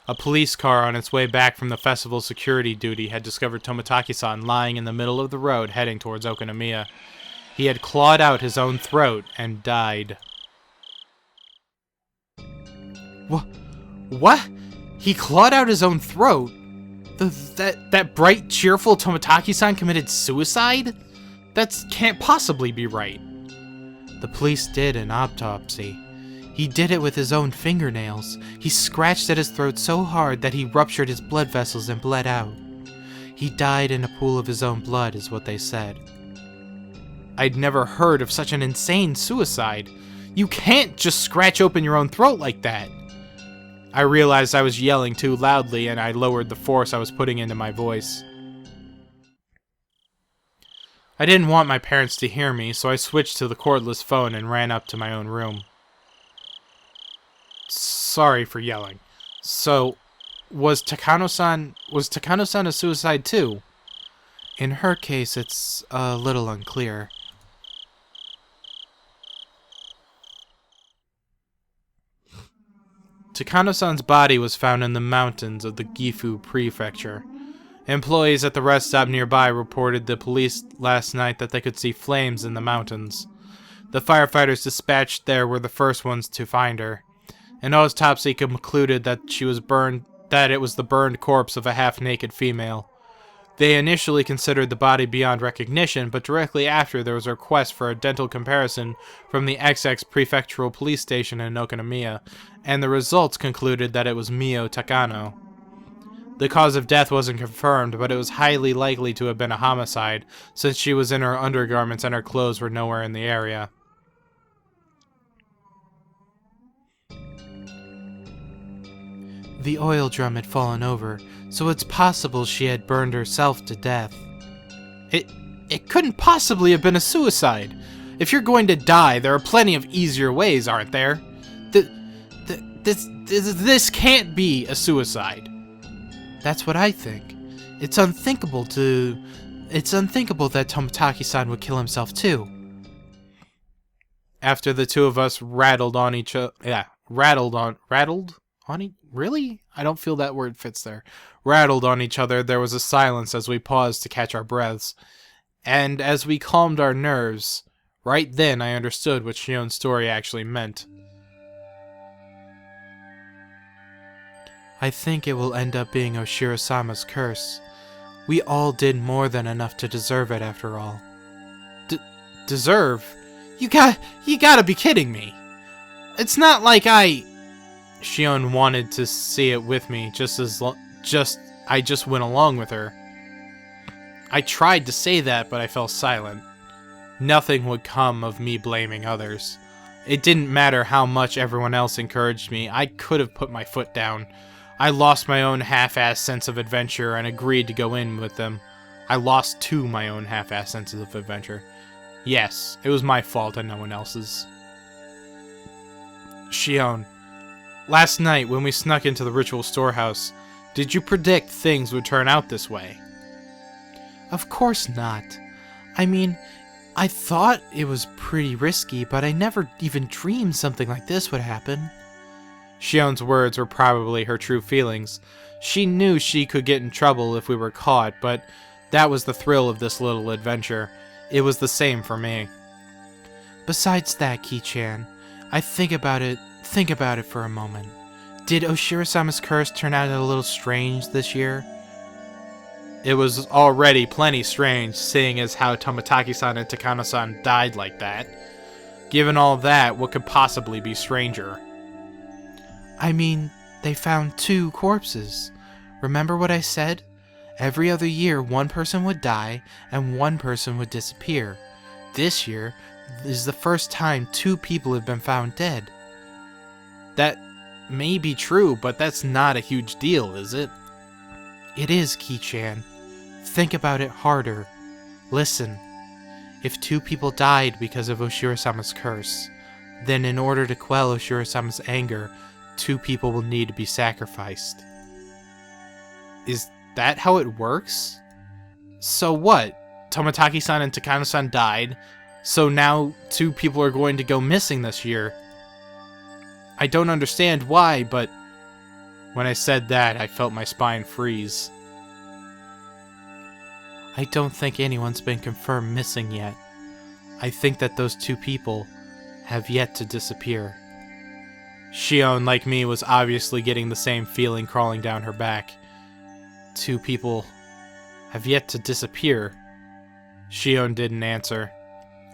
a police car on its way back from the festival's security duty had discovered Toмотaki-san lying in the middle of the road heading towards Okonomiya. He had clawed out his own throat and died. What? He clawed out his own throat? That bright, cheerful Toмотaki-san committed suicide? That can't possibly be right. The police did an autopsy. He did it with his own fingernails. He scratched at his throat so hard that he ruptured his blood vessels and bled out. He died in a pool of his own blood, is what they said. I'd never heard of such an insane suicide. You can't just scratch open your own throat like that. I realized I was yelling too loudly, and I lowered the force I was putting into my voice. I didn't want my parents to hear me, so I switched to the cordless phone and ran up to my own room. Sorry for yelling. So, was Takano-san a suicide too? In her case, it's a little unclear. Takano-san's body was found in the mountains of the Gifu Prefecture. Employees at the rest stop nearby reported to police last night that they could see flames in the mountains. The firefighters dispatched there were the first ones to find her. An autopsy concluded that it was the burned corpse of a half-naked female. They initially considered the body beyond recognition, but directly after there was a request for a dental comparison from the XX Prefectural Police Station in Okinomiya, and the results concluded that it was Mio Takano. The cause of death wasn't confirmed, but it was highly likely to have been a homicide, since she was in her undergarments and her clothes were nowhere in the area. The oil drum had fallen over, so it's possible she had burned herself to death. It couldn't possibly have been a suicide. If you're going to die, there are plenty of easier ways, aren't there? This can't be a suicide. That's what I think. It's unthinkable that Tomotaki-san would kill himself too. After the two of us rattled on each other, really? I don't feel that word fits there. Rattled on each other, there was a silence as we paused to catch our breaths. And as we calmed our nerves, right then I understood what Shion's story actually meant. I think it will end up being Oshiro-sama's curse. We all did more than enough to deserve it after all. Deserve? You gotta be kidding me. It's not like Shion wanted to see it with me, I just went along with her. I tried to say that, but I fell silent. Nothing would come of me blaming others. It didn't matter how much everyone else encouraged me, I could have put my foot down. I lost my own half-assed sense of adventure and agreed to go in with them. I lost to my own half-assed sense of adventure. Yes, it was my fault and no one else's. Shion, last night when we snuck into the ritual storehouse, did you predict things would turn out this way? Of course not. I mean, I thought it was pretty risky, but I never even dreamed something like this would happen. Shion's words were probably her true feelings. She knew she could get in trouble if we were caught, but that was the thrill of this little adventure. It was the same for me. Besides that, Kei-chan, think about it for a moment. Did Oshiro-sama's curse turn out a little strange this year? It was already plenty strange, seeing as how Tomotaki-san and Takano-san died like that. Given all that, what could possibly be stranger? I mean, they found 2 corpses. Remember what I said? Every other year, one person would die, and one person would disappear. This year is the first time 2 people have been found dead. That may be true, but that's not a huge deal, is it? It is, Kei-chan. Think about it harder. Listen, if 2 people died because of Oshiro-sama's curse, then in order to quell Oshiro-sama's anger, 2 people will need to be sacrificed. Is that how it works? So what? Tomotaki-san and Takano-san died, so now 2 people are going to go missing this year. I don't understand why, but when I said that, I felt my spine freeze. I don't think anyone's been confirmed missing yet. I think that those 2 people have yet to disappear. Shion, like me, was obviously getting the same feeling crawling down her back. 2 people have yet to disappear. Shion didn't answer.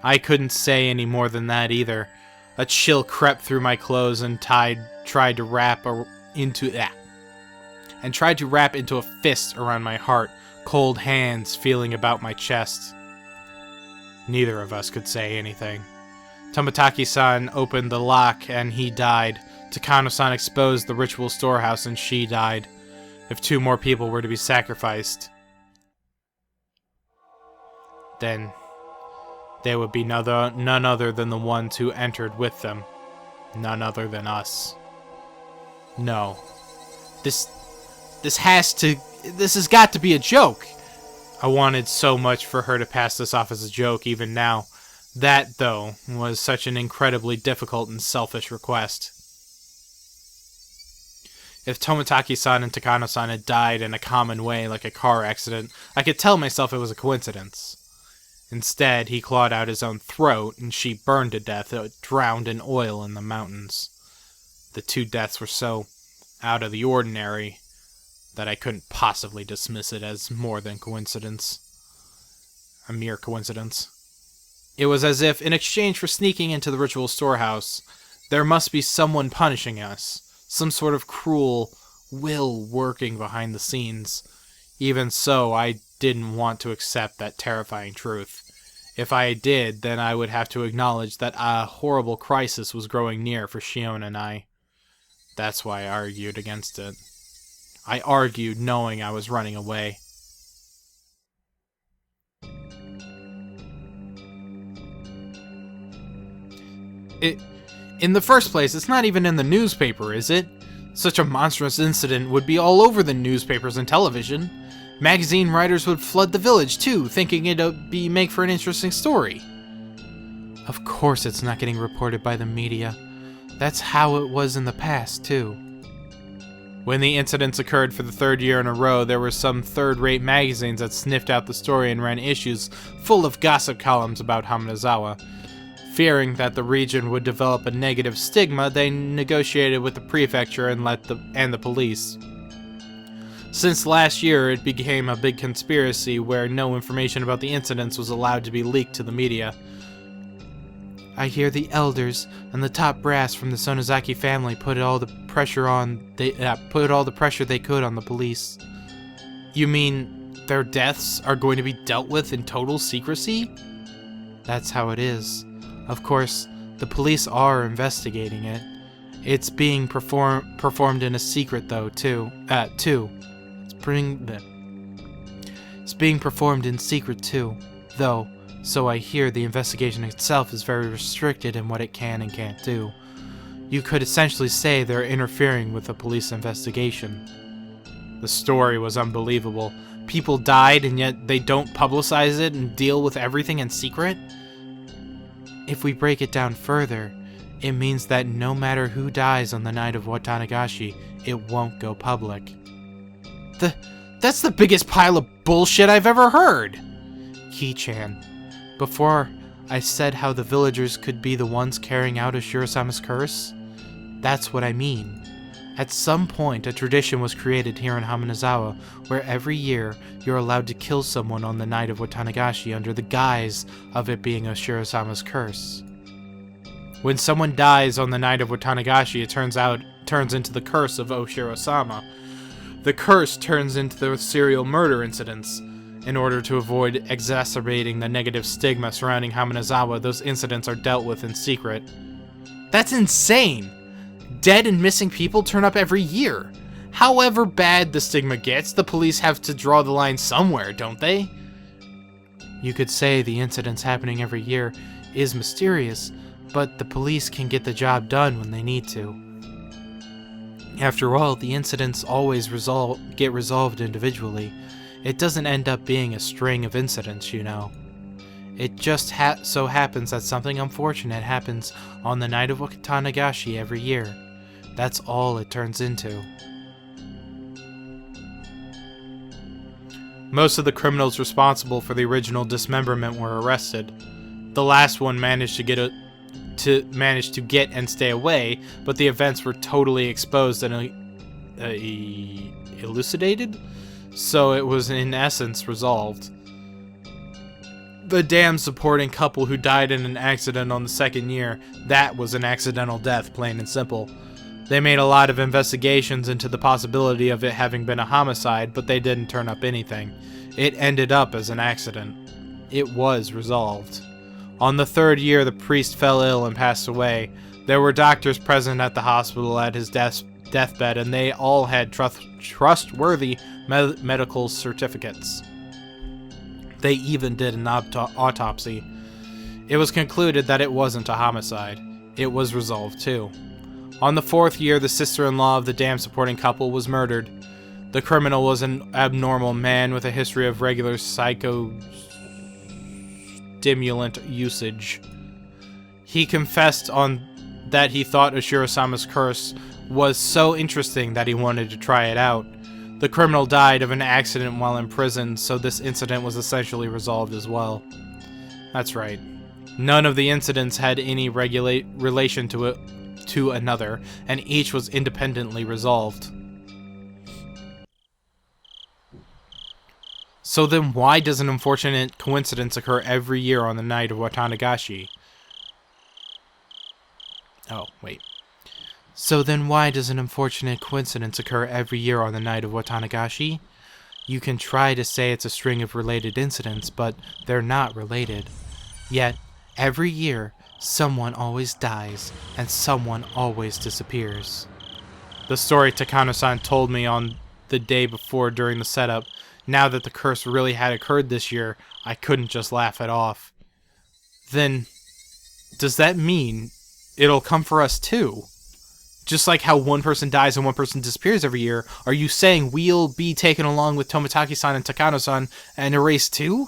I couldn't say any more than that either. A chill crept through my clothes and tried to wrap into a fist around my heart, cold hands feeling about my chest. Neither of us could say anything. Tomotaki-san opened the lock and he died. Takano-san exposed the ritual storehouse and she died. If 2 more people were to be sacrificed, then they would be none other than the ones who entered with them. None other than us. No. This has got to be a joke. I wanted so much for her to pass this off as a joke even now. That, though, was such an incredibly difficult and selfish request. If Tomotaki-san and Takano-san had died in a common way, like a car accident, I could tell myself it was a coincidence. Instead, he clawed out his own throat, and she burned to death, drowned in oil in the mountains. The two deaths were so out of the ordinary that I couldn't possibly dismiss it as more than coincidence. A mere coincidence. It was as if, in exchange for sneaking into the ritual storehouse, there must be someone punishing us. Some sort of cruel will working behind the scenes. Even so, I didn't want to accept that terrifying truth. If I did, then I would have to acknowledge that a horrible crisis was growing near for Shion and I. That's why I argued against it. I argued knowing I was running away. In the first place, it's not even in the newspaper, is it? Such a monstrous incident would be all over the newspapers and television. Magazine writers would flood the village, too, thinking it'd make for an interesting story. Of course it's not getting reported by the media. That's how it was in the past, too. When the incidents occurred for the third year in a row, there were some third-rate magazines that sniffed out the story and ran issues full of gossip columns about Hamanazawa. Fearing that the region would develop a negative stigma, they negotiated with the prefecture and the police. Since last year, it became a big conspiracy where no information about the incidents was allowed to be leaked to the media. I hear the elders and the top brass from the Sonozaki family put all the pressure they could on the police. You mean their deaths are going to be dealt with in total secrecy? That's how it is. Of course, the police are investigating it. It's being performed in a secret, though, too. It's being performed in secret, too, though, so I hear the investigation itself is very restricted in what it can and can't do. You could essentially say they're interfering with the police investigation. The story was unbelievable. People died, and yet they don't publicize it and deal with everything in secret? If we break it down further, it means that no matter who dies on the night of Watanagashi, it won't go public. That's the biggest pile of bullshit I've ever heard! Kei-chan, before I said how the villagers could be the ones carrying out Ashura-sama's curse, that's what I mean. At some point, a tradition was created here in Hamanazawa where every year you're allowed to kill someone on the night of Watanagashi under the guise of it being Ashura-sama's curse. When someone dies on the night of Watanagashi, it turns into the curse of Ashura-sama. The curse turns into the serial murder incidents. In order to avoid exacerbating the negative stigma surrounding Hamanazawa, those incidents are dealt with in secret. That's insane! Dead and missing people turn up every year. However bad the stigma gets, the police have to draw the line somewhere, don't they? You could say the incidents happening every year is mysterious, but the police can get the job done when they need to. After all, the incidents always get resolved individually. It doesn't end up being a string of incidents, you know. It just so happens that something unfortunate happens on the night of Watanagashi every year. That's all it turns into. Most of the criminals responsible for the original dismemberment were arrested. The last one managed to get and stay away, but the events were totally exposed and elucidated, so it was in essence resolved. The damn supporting couple who died in an accident on the second year, that was an accidental death, plain and simple. They made a lot of investigations into the possibility of it having been a homicide, but they didn't turn up anything. It ended up as an accident. It was resolved. On the third year, the priest fell ill and passed away. There were doctors present at the hospital at his deathbed, and they all had trustworthy medical certificates. They even did an autopsy. It was concluded that it wasn't a homicide. It was resolved too. On the 4th year, the sister-in-law of the dam-supporting couple was murdered. The criminal was an abnormal man with a history of regular psychostimulant usage. He confessed that he thought Ashura-sama's curse was so interesting that he wanted to try it out. The criminal died of an accident while in prison, so this incident was essentially resolved as well. That's right. None of the incidents had any relation to another, and each was independently resolved. So then why does an unfortunate coincidence occur every year on the night of Watanagashi? Oh, wait. So then why does an unfortunate coincidence occur every year on the night of Watanagashi? You can try to say it's a string of related incidents, but they're not related. Yet, every year, someone always dies, and someone always disappears. The story Takano-san told me on the day before during the setup. Now that the curse really had occurred this year, I couldn't just laugh it off. Then, does that mean it'll come for us too? Just like how one person dies and one person disappears every year, are you saying we'll be taken along with Tomitaki-san and Takano-san and erased too?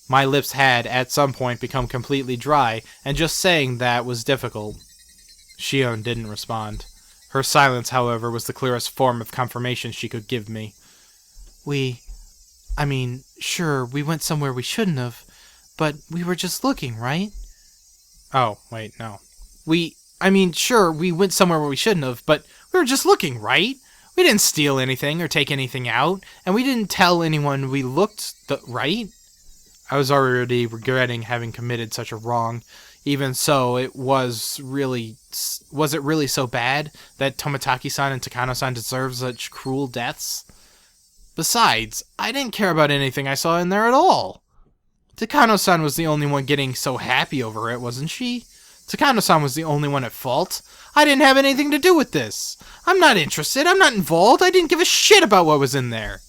My lips had, at some point, become completely dry, and just saying that was difficult. Shion didn't respond. Her silence, however, was the clearest form of confirmation she could give me. Sure, we went somewhere we shouldn't have, but we were just looking, right? Oh, wait, no. Sure, we went somewhere where we shouldn't have, but we were just looking, right? We didn't steal anything or take anything out, and we didn't tell anyone we looked, right? I was already regretting having committed such a wrong. Even so, was it really so bad that Tomitaki-san and Takano-san deserved such cruel deaths? Besides, I didn't care about anything I saw in there at all. Takano-san was the only one getting so happy over it, wasn't she? Takano-san was the only one at fault. I didn't have anything to do with this. I'm not interested. I'm not involved. I didn't give a shit about what was in there.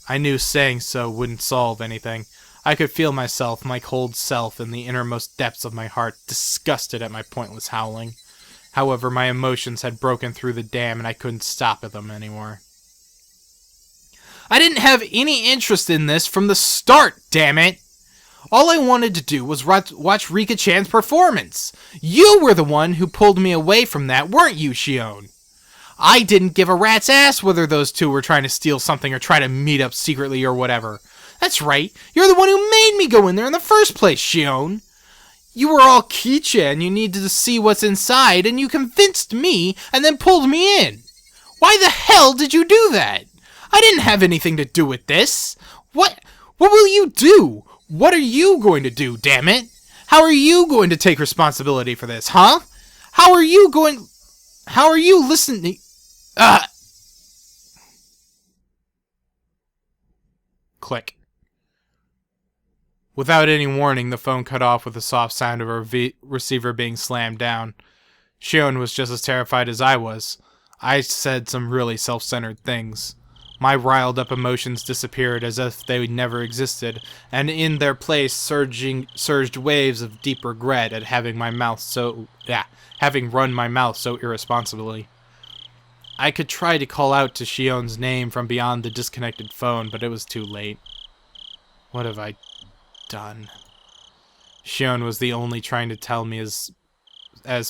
I knew saying so wouldn't solve anything. I could feel myself, my cold self, in the innermost depths of my heart, disgusted at my pointless howling. However, my emotions had broken through the dam and I couldn't stop at them anymore. I didn't have any interest in this from the start, damn it! All I wanted to do was watch Rika-chan's performance. You were the one who pulled me away from that, weren't you, Shion? I didn't give a rat's ass whether those two were trying to steal something or try to meet up secretly or whatever. That's right, you're the one who made me go in there in the first place, Shion. You were all Keiichi and you needed to see what's inside, and you convinced me and then pulled me in. Why the hell did you do that? I didn't have anything to do with this. What will you do? What are you going to do, damn it? How are you going to take responsibility for this, huh? How are you listening? Click. Without any warning, the phone cut off with a soft sound of a receiver being slammed down. Shion was just as terrified as I was. I said some really self-centered things. My riled-up emotions disappeared as if they never existed, and in their place surged waves of deep regret at having run my mouth so irresponsibly. I could try to call out to Shion's name from beyond the disconnected phone, but it was too late. What have I done? Shion was the only trying to tell me as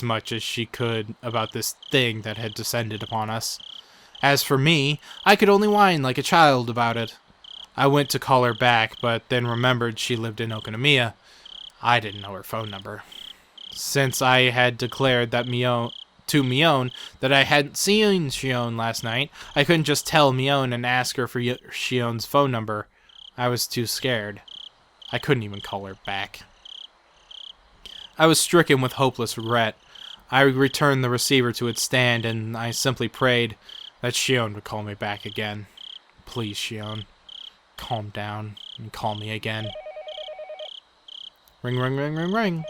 much as she could about this thing that had descended upon us. As for me, I could only whine like a child about it. I went to call her back, but then remembered she lived in Okonomiya. I didn't know her phone number. Since I had declared that to Mion that I hadn't seen Shion last night, I couldn't just tell Mion and ask her for Shion's phone number. I was too scared. I couldn't even call her back. I was stricken with hopeless regret. I returned the receiver to its stand, and I simply prayed that Shion would call me back again. Please, Shion, calm down and call me again. Ring, ring, ring, ring, ring.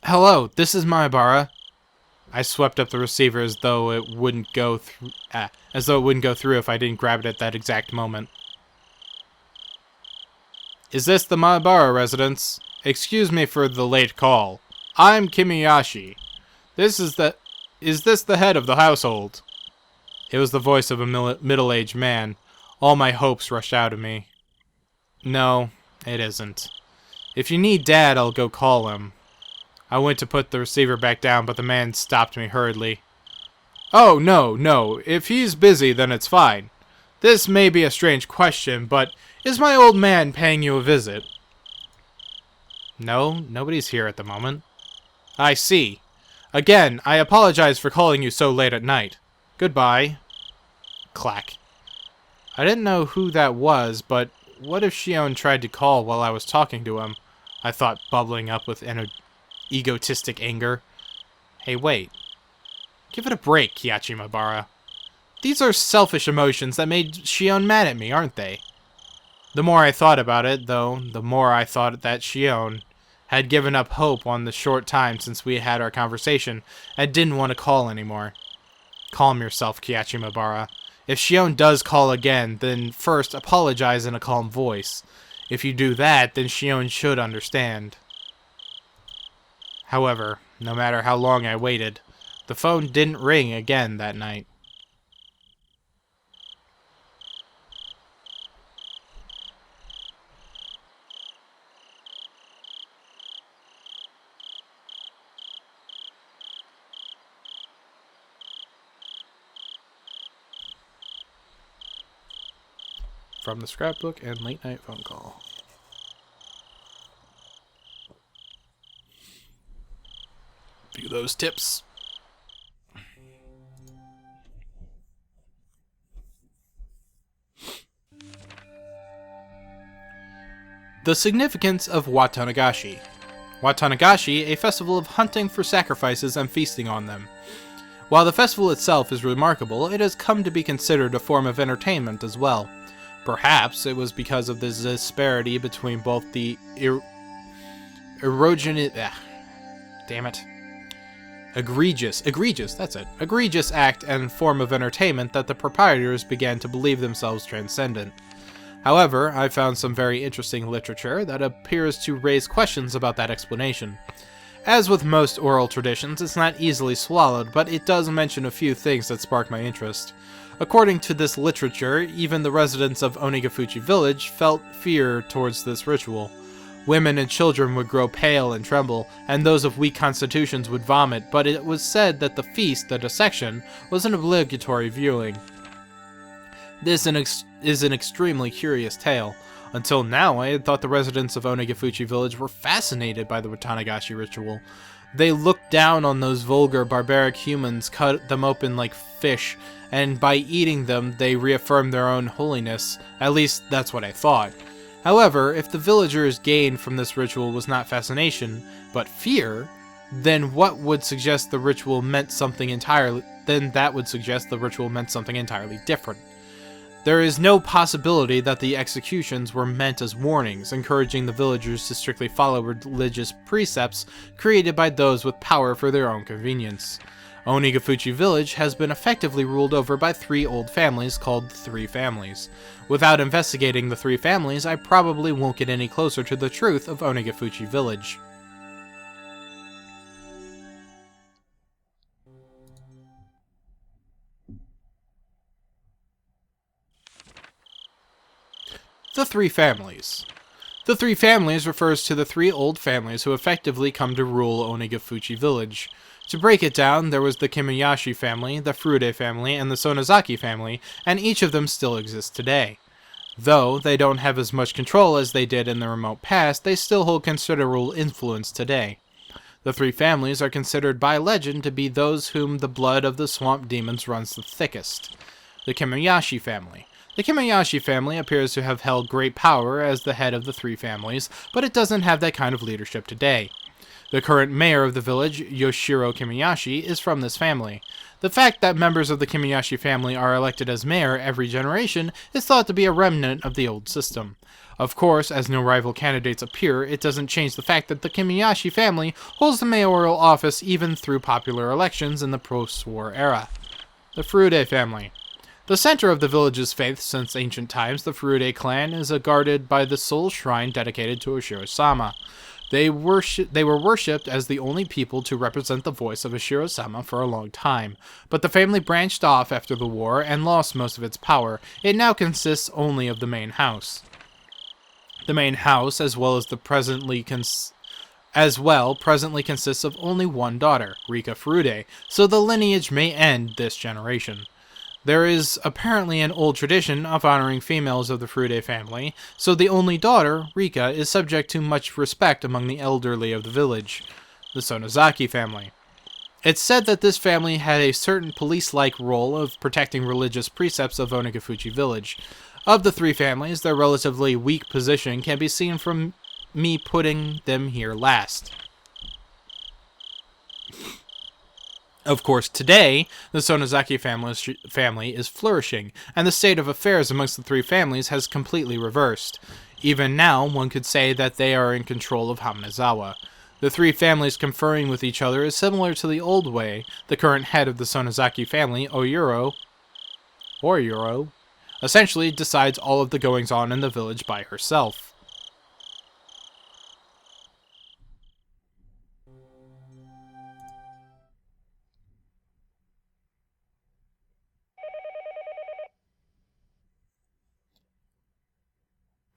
Hello, this is Maibara. I swept up the receiver as though it wouldn't go through if I didn't grab it at that exact moment. Is this the Maibara residence? Excuse me for the late call. I'm Keiichi. Is this the head of the household? It was the voice of a middle-aged man. All my hopes rushed out of me. No, it isn't. If you need Dad, I'll go call him. I went to put the receiver back down, but the man stopped me hurriedly. Oh, no. If he's busy, then it's fine. This may be a strange question, but is my old man paying you a visit? No, nobody's here at the moment. I see. Again, I apologize for calling you so late at night. Goodbye. Clack. I didn't know who that was, but what if Shion tried to call while I was talking to him? I thought, bubbling up with an egotistic anger. Hey, wait. Give it a break, Keiichi Maibara. These are selfish emotions that made Shion mad at me, aren't they? The more I thought about it, though, the more I thought that Shion had given up hope on the short time since we had our conversation and didn't want to call anymore. Calm yourself, Keiichi Maibara. If Shion does call again, then first apologize in a calm voice. If you do that, then Shion should understand. However, no matter how long I waited, the phone didn't ring again that night. From the scrapbook and late night phone call. View those tips. The significance of Watanagashi. Watanagashi, a festival of hunting for sacrifices and feasting on them. While the festival itself is remarkable, it has come to be considered a form of entertainment as well. Perhaps it was because of the disparity between both the egregious act and form of entertainment that the proprietors began to believe themselves transcendent. However, I found some very interesting literature that appears to raise questions about that explanation. As with most oral traditions, it's not easily swallowed, but it does mention a few things that spark my interest. According to this literature, even the residents of Watanagashi village felt fear towards this ritual. Women and children would grow pale and tremble, and those of weak constitutions would vomit, but it was said that the feast, the dissection, was an obligatory viewing. This is an extremely curious tale. Until now, I had thought the residents of Watanagashi village were fascinated by the Watanagashi ritual. They looked down on those vulgar, barbaric humans, cut them open like fish, and by eating them, they reaffirmed their own holiness. At least, that's what I thought. However, if the villagers' gain from this ritual was not fascination, but fear, then that would suggest the ritual meant something entirely different. There is no possibility that the executions were meant as warnings, encouraging the villagers to strictly follow religious precepts created by those with power for their own convenience. Watanagashi village has been effectively ruled over by 3 old families called the Three Families. Without investigating the 3 families, I probably won't get any closer to the truth of Watanagashi village. The Three Families. The Three Families refers to the 3 old families who effectively come to rule Watanagashi village. To break it down, there was the Keiichi family, the Furude family, and the Sonozaki family, and each of them still exists today. Though they don't have as much control as they did in the remote past, they still hold considerable influence today. The 3 families are considered by legend to be those whom the blood of the swamp demons runs the thickest. The Keiichi family. The Keiichi family appears to have held great power as the head of the 3 families, but it doesn't have that kind of leadership today. The current mayor of the village, Yoshiro Keiichi, is from this family. The fact that members of the Keiichi family are elected as mayor every generation is thought to be a remnant of the old system. Of course, as no rival candidates appear, it doesn't change the fact that the Keiichi family holds the mayoral office even through popular elections in the post-war era. The Furude family. The center of the village's faith since ancient times, the Furude clan is guarded by the sole shrine dedicated to Oshiro-sama. They were worshipped as the only people to represent the voice of Oshiro-sama for a long time, but the family branched off after the war and lost most of its power. It now consists only of the main house. The main house, presently consists of only one daughter, Rika Furude, so the lineage may end this generation. There is apparently an old tradition of honoring females of the Furude family, so the only daughter, Rika, is subject to much respect among the elderly of the village, the Sonozaki family. It's said that this family had a certain police-like role of protecting religious precepts of Onagafuchi village. Of the three families, their relatively weak position can be seen from me putting them here last. Of course, today, the Sonozaki family is flourishing, and the state of affairs amongst the three families has completely reversed. Even now, one could say that they are in control of Hamanazawa. The three families conferring with each other is similar to the old way. The current head of the Sonozaki family, Oyuro, essentially decides all of the goings-on in the village by herself.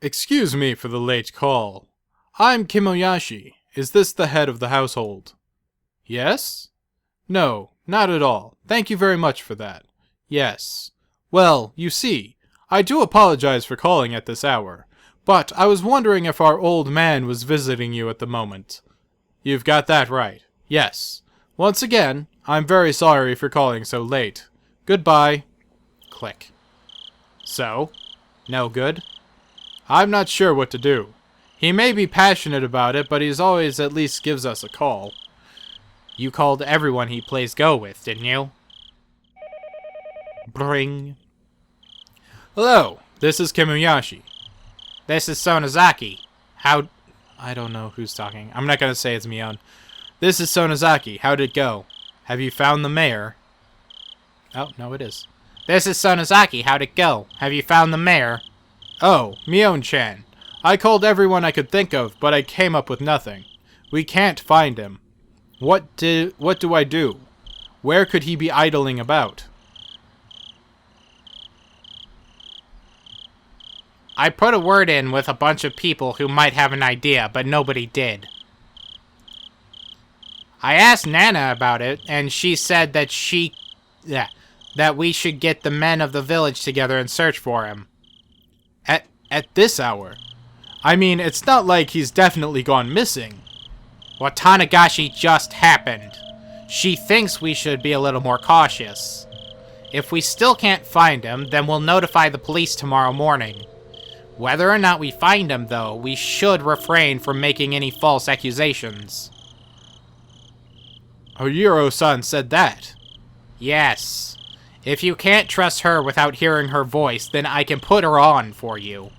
Excuse me for the late call. I'm Kimoyashi. Is this the head of the household? Yes? No, not at all. Thank you very much for that. Yes. Well, you see, I do apologize for calling at this hour, but I was wondering if our old man was visiting you at the moment. You've got that right. Yes. Once again, I'm very sorry for calling so late. Goodbye. Click. So? No good? I'm not sure what to do. He may be passionate about it, but he's always at least gives us a call. You called everyone he plays Go with, didn't you? Bring. Hello, this is Kimoyashi. This is Sonozaki. I don't know who's talking. I'm not gonna say it's Mion. This is Sonozaki. How'd it go? Have you found the mayor? Oh, no it is. This is Sonozaki. How'd it go? Have you found the mayor? Oh, Mion-chan. I called everyone I could think of, but I came up with nothing. We can't find him. What do I do? Where could he be idling about? I put a word in with a bunch of people who might have an idea, but nobody did. I asked Nana about it, and she said that that we should get the men of the village together and search for him. At this hour? I mean, it's not like he's definitely gone missing. Watanagashi just happened. She thinks we should be a little more cautious. If we still can't find him, then we'll notify the police tomorrow morning. Whether or not we find him, though, we should refrain from making any false accusations. Oyuro-san said that. Yes. If you can't trust her without hearing her voice, then I can put her on for you.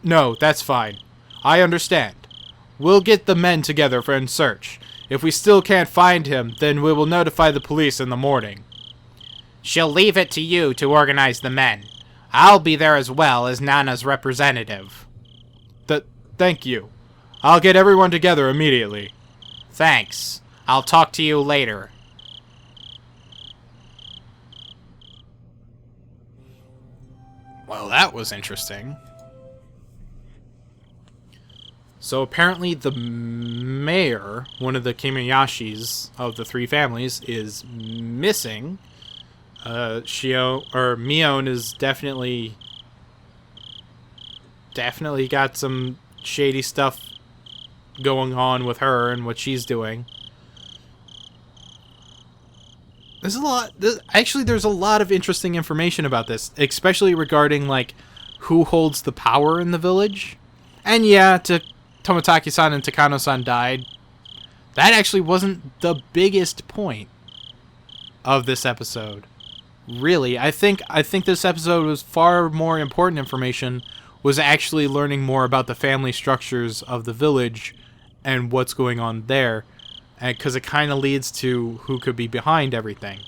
No, that's fine. I understand. We'll get the men together for a search. If we still can't find him, then we will notify the police in the morning. She'll leave it to you to organize the men. I'll be there as well as Nana's representative. Thank you. I'll get everyone together immediately. Thanks. I'll talk to you later. Well, that was interesting. So apparently the mayor, one of the Kimoyashis of the three families, is missing. Mion is definitely got some shady stuff going on with her and what she's doing. There's a lot of interesting information about this, especially regarding like who holds the power in the village. And yeah, Toмотaki-san and Takano-san died. That actually wasn't the biggest point of this episode. Really, I think this episode was far more important information was actually learning more about the family structures of the village and what's going on there, because it kind of leads to who could be behind everything.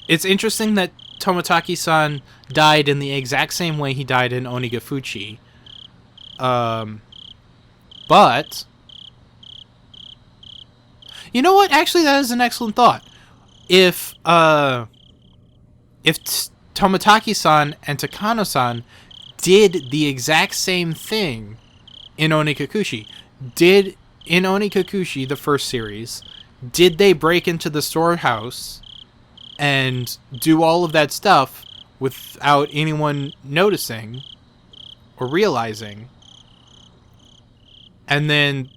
It's interesting that Toмотaki-san died in the exact same way he died in Onigafuchi. But you know what? Actually, that is an excellent thought. If Toмотaki-san and Takano-san did the exact same thing in Onikakushi, in Onikakushi, the first series, did they break into the storehouse and do all of that stuff without anyone noticing or realizing? And then,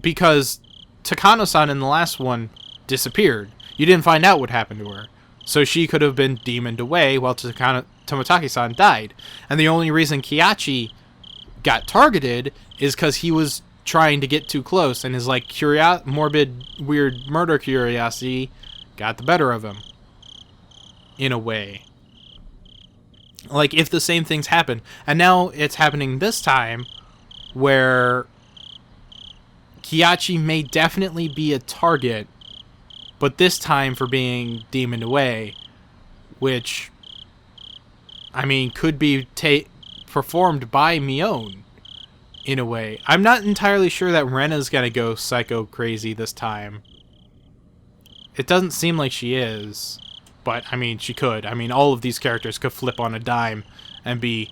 because Takano-san in the last one disappeared, you didn't find out what happened to her. So she could have been demoned away while Toмотaki-san died. And the only reason Keiichi got targeted is because he was trying to get too close, and his like morbid, weird murder curiosity got the better of him. In a way. Like, if the same things happen. And now it's happening this time, where Keiichi may definitely be a target, but this time for being demoned away, which, I mean, could be performed by Mion, in a way. I'm not entirely sure that Rena's gonna go psycho crazy this time. It doesn't seem like she is, but, I mean, she could. I mean, all of these characters could flip on a dime and be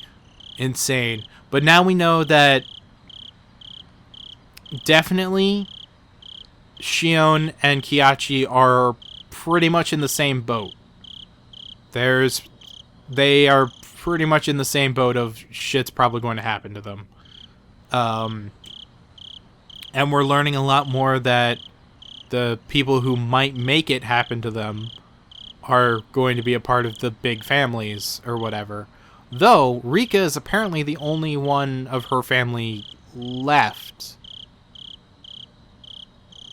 insane. But now we know that definitely Shion and Keiichi are pretty much in the same boat. They are pretty much in the same boat of shit's probably going to happen to them. And we're learning a lot more that the people who might make it happen to them are going to be a part of the big families or whatever. Though Rika is apparently the only one of her family left.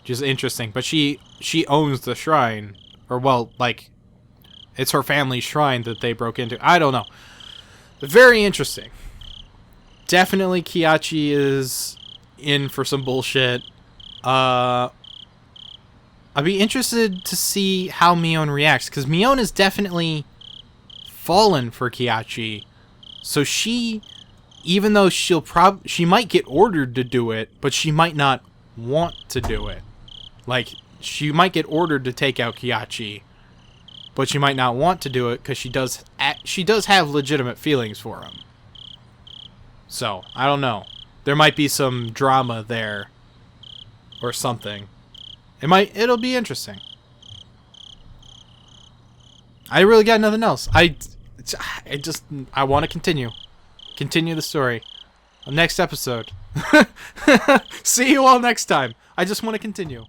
Which is interesting. But she owns the shrine. Or, well, like, it's her family's shrine that they broke into. I don't know. Very interesting. Definitely Keiichi is in for some bullshit. I'd be interested to see how Mion reacts, because Mion is definitely fallen for Keiichi. So she, even though she might get ordered to do it, but she might not want to do it. Like, she might get ordered to take out Keiichi, but she might not want to do it because she does have legitimate feelings for him. So, I don't know. There might be some drama there or something. It'll be interesting. I really got nothing else. I want to continue the story. Next episode. See you all next time. I just want to continue.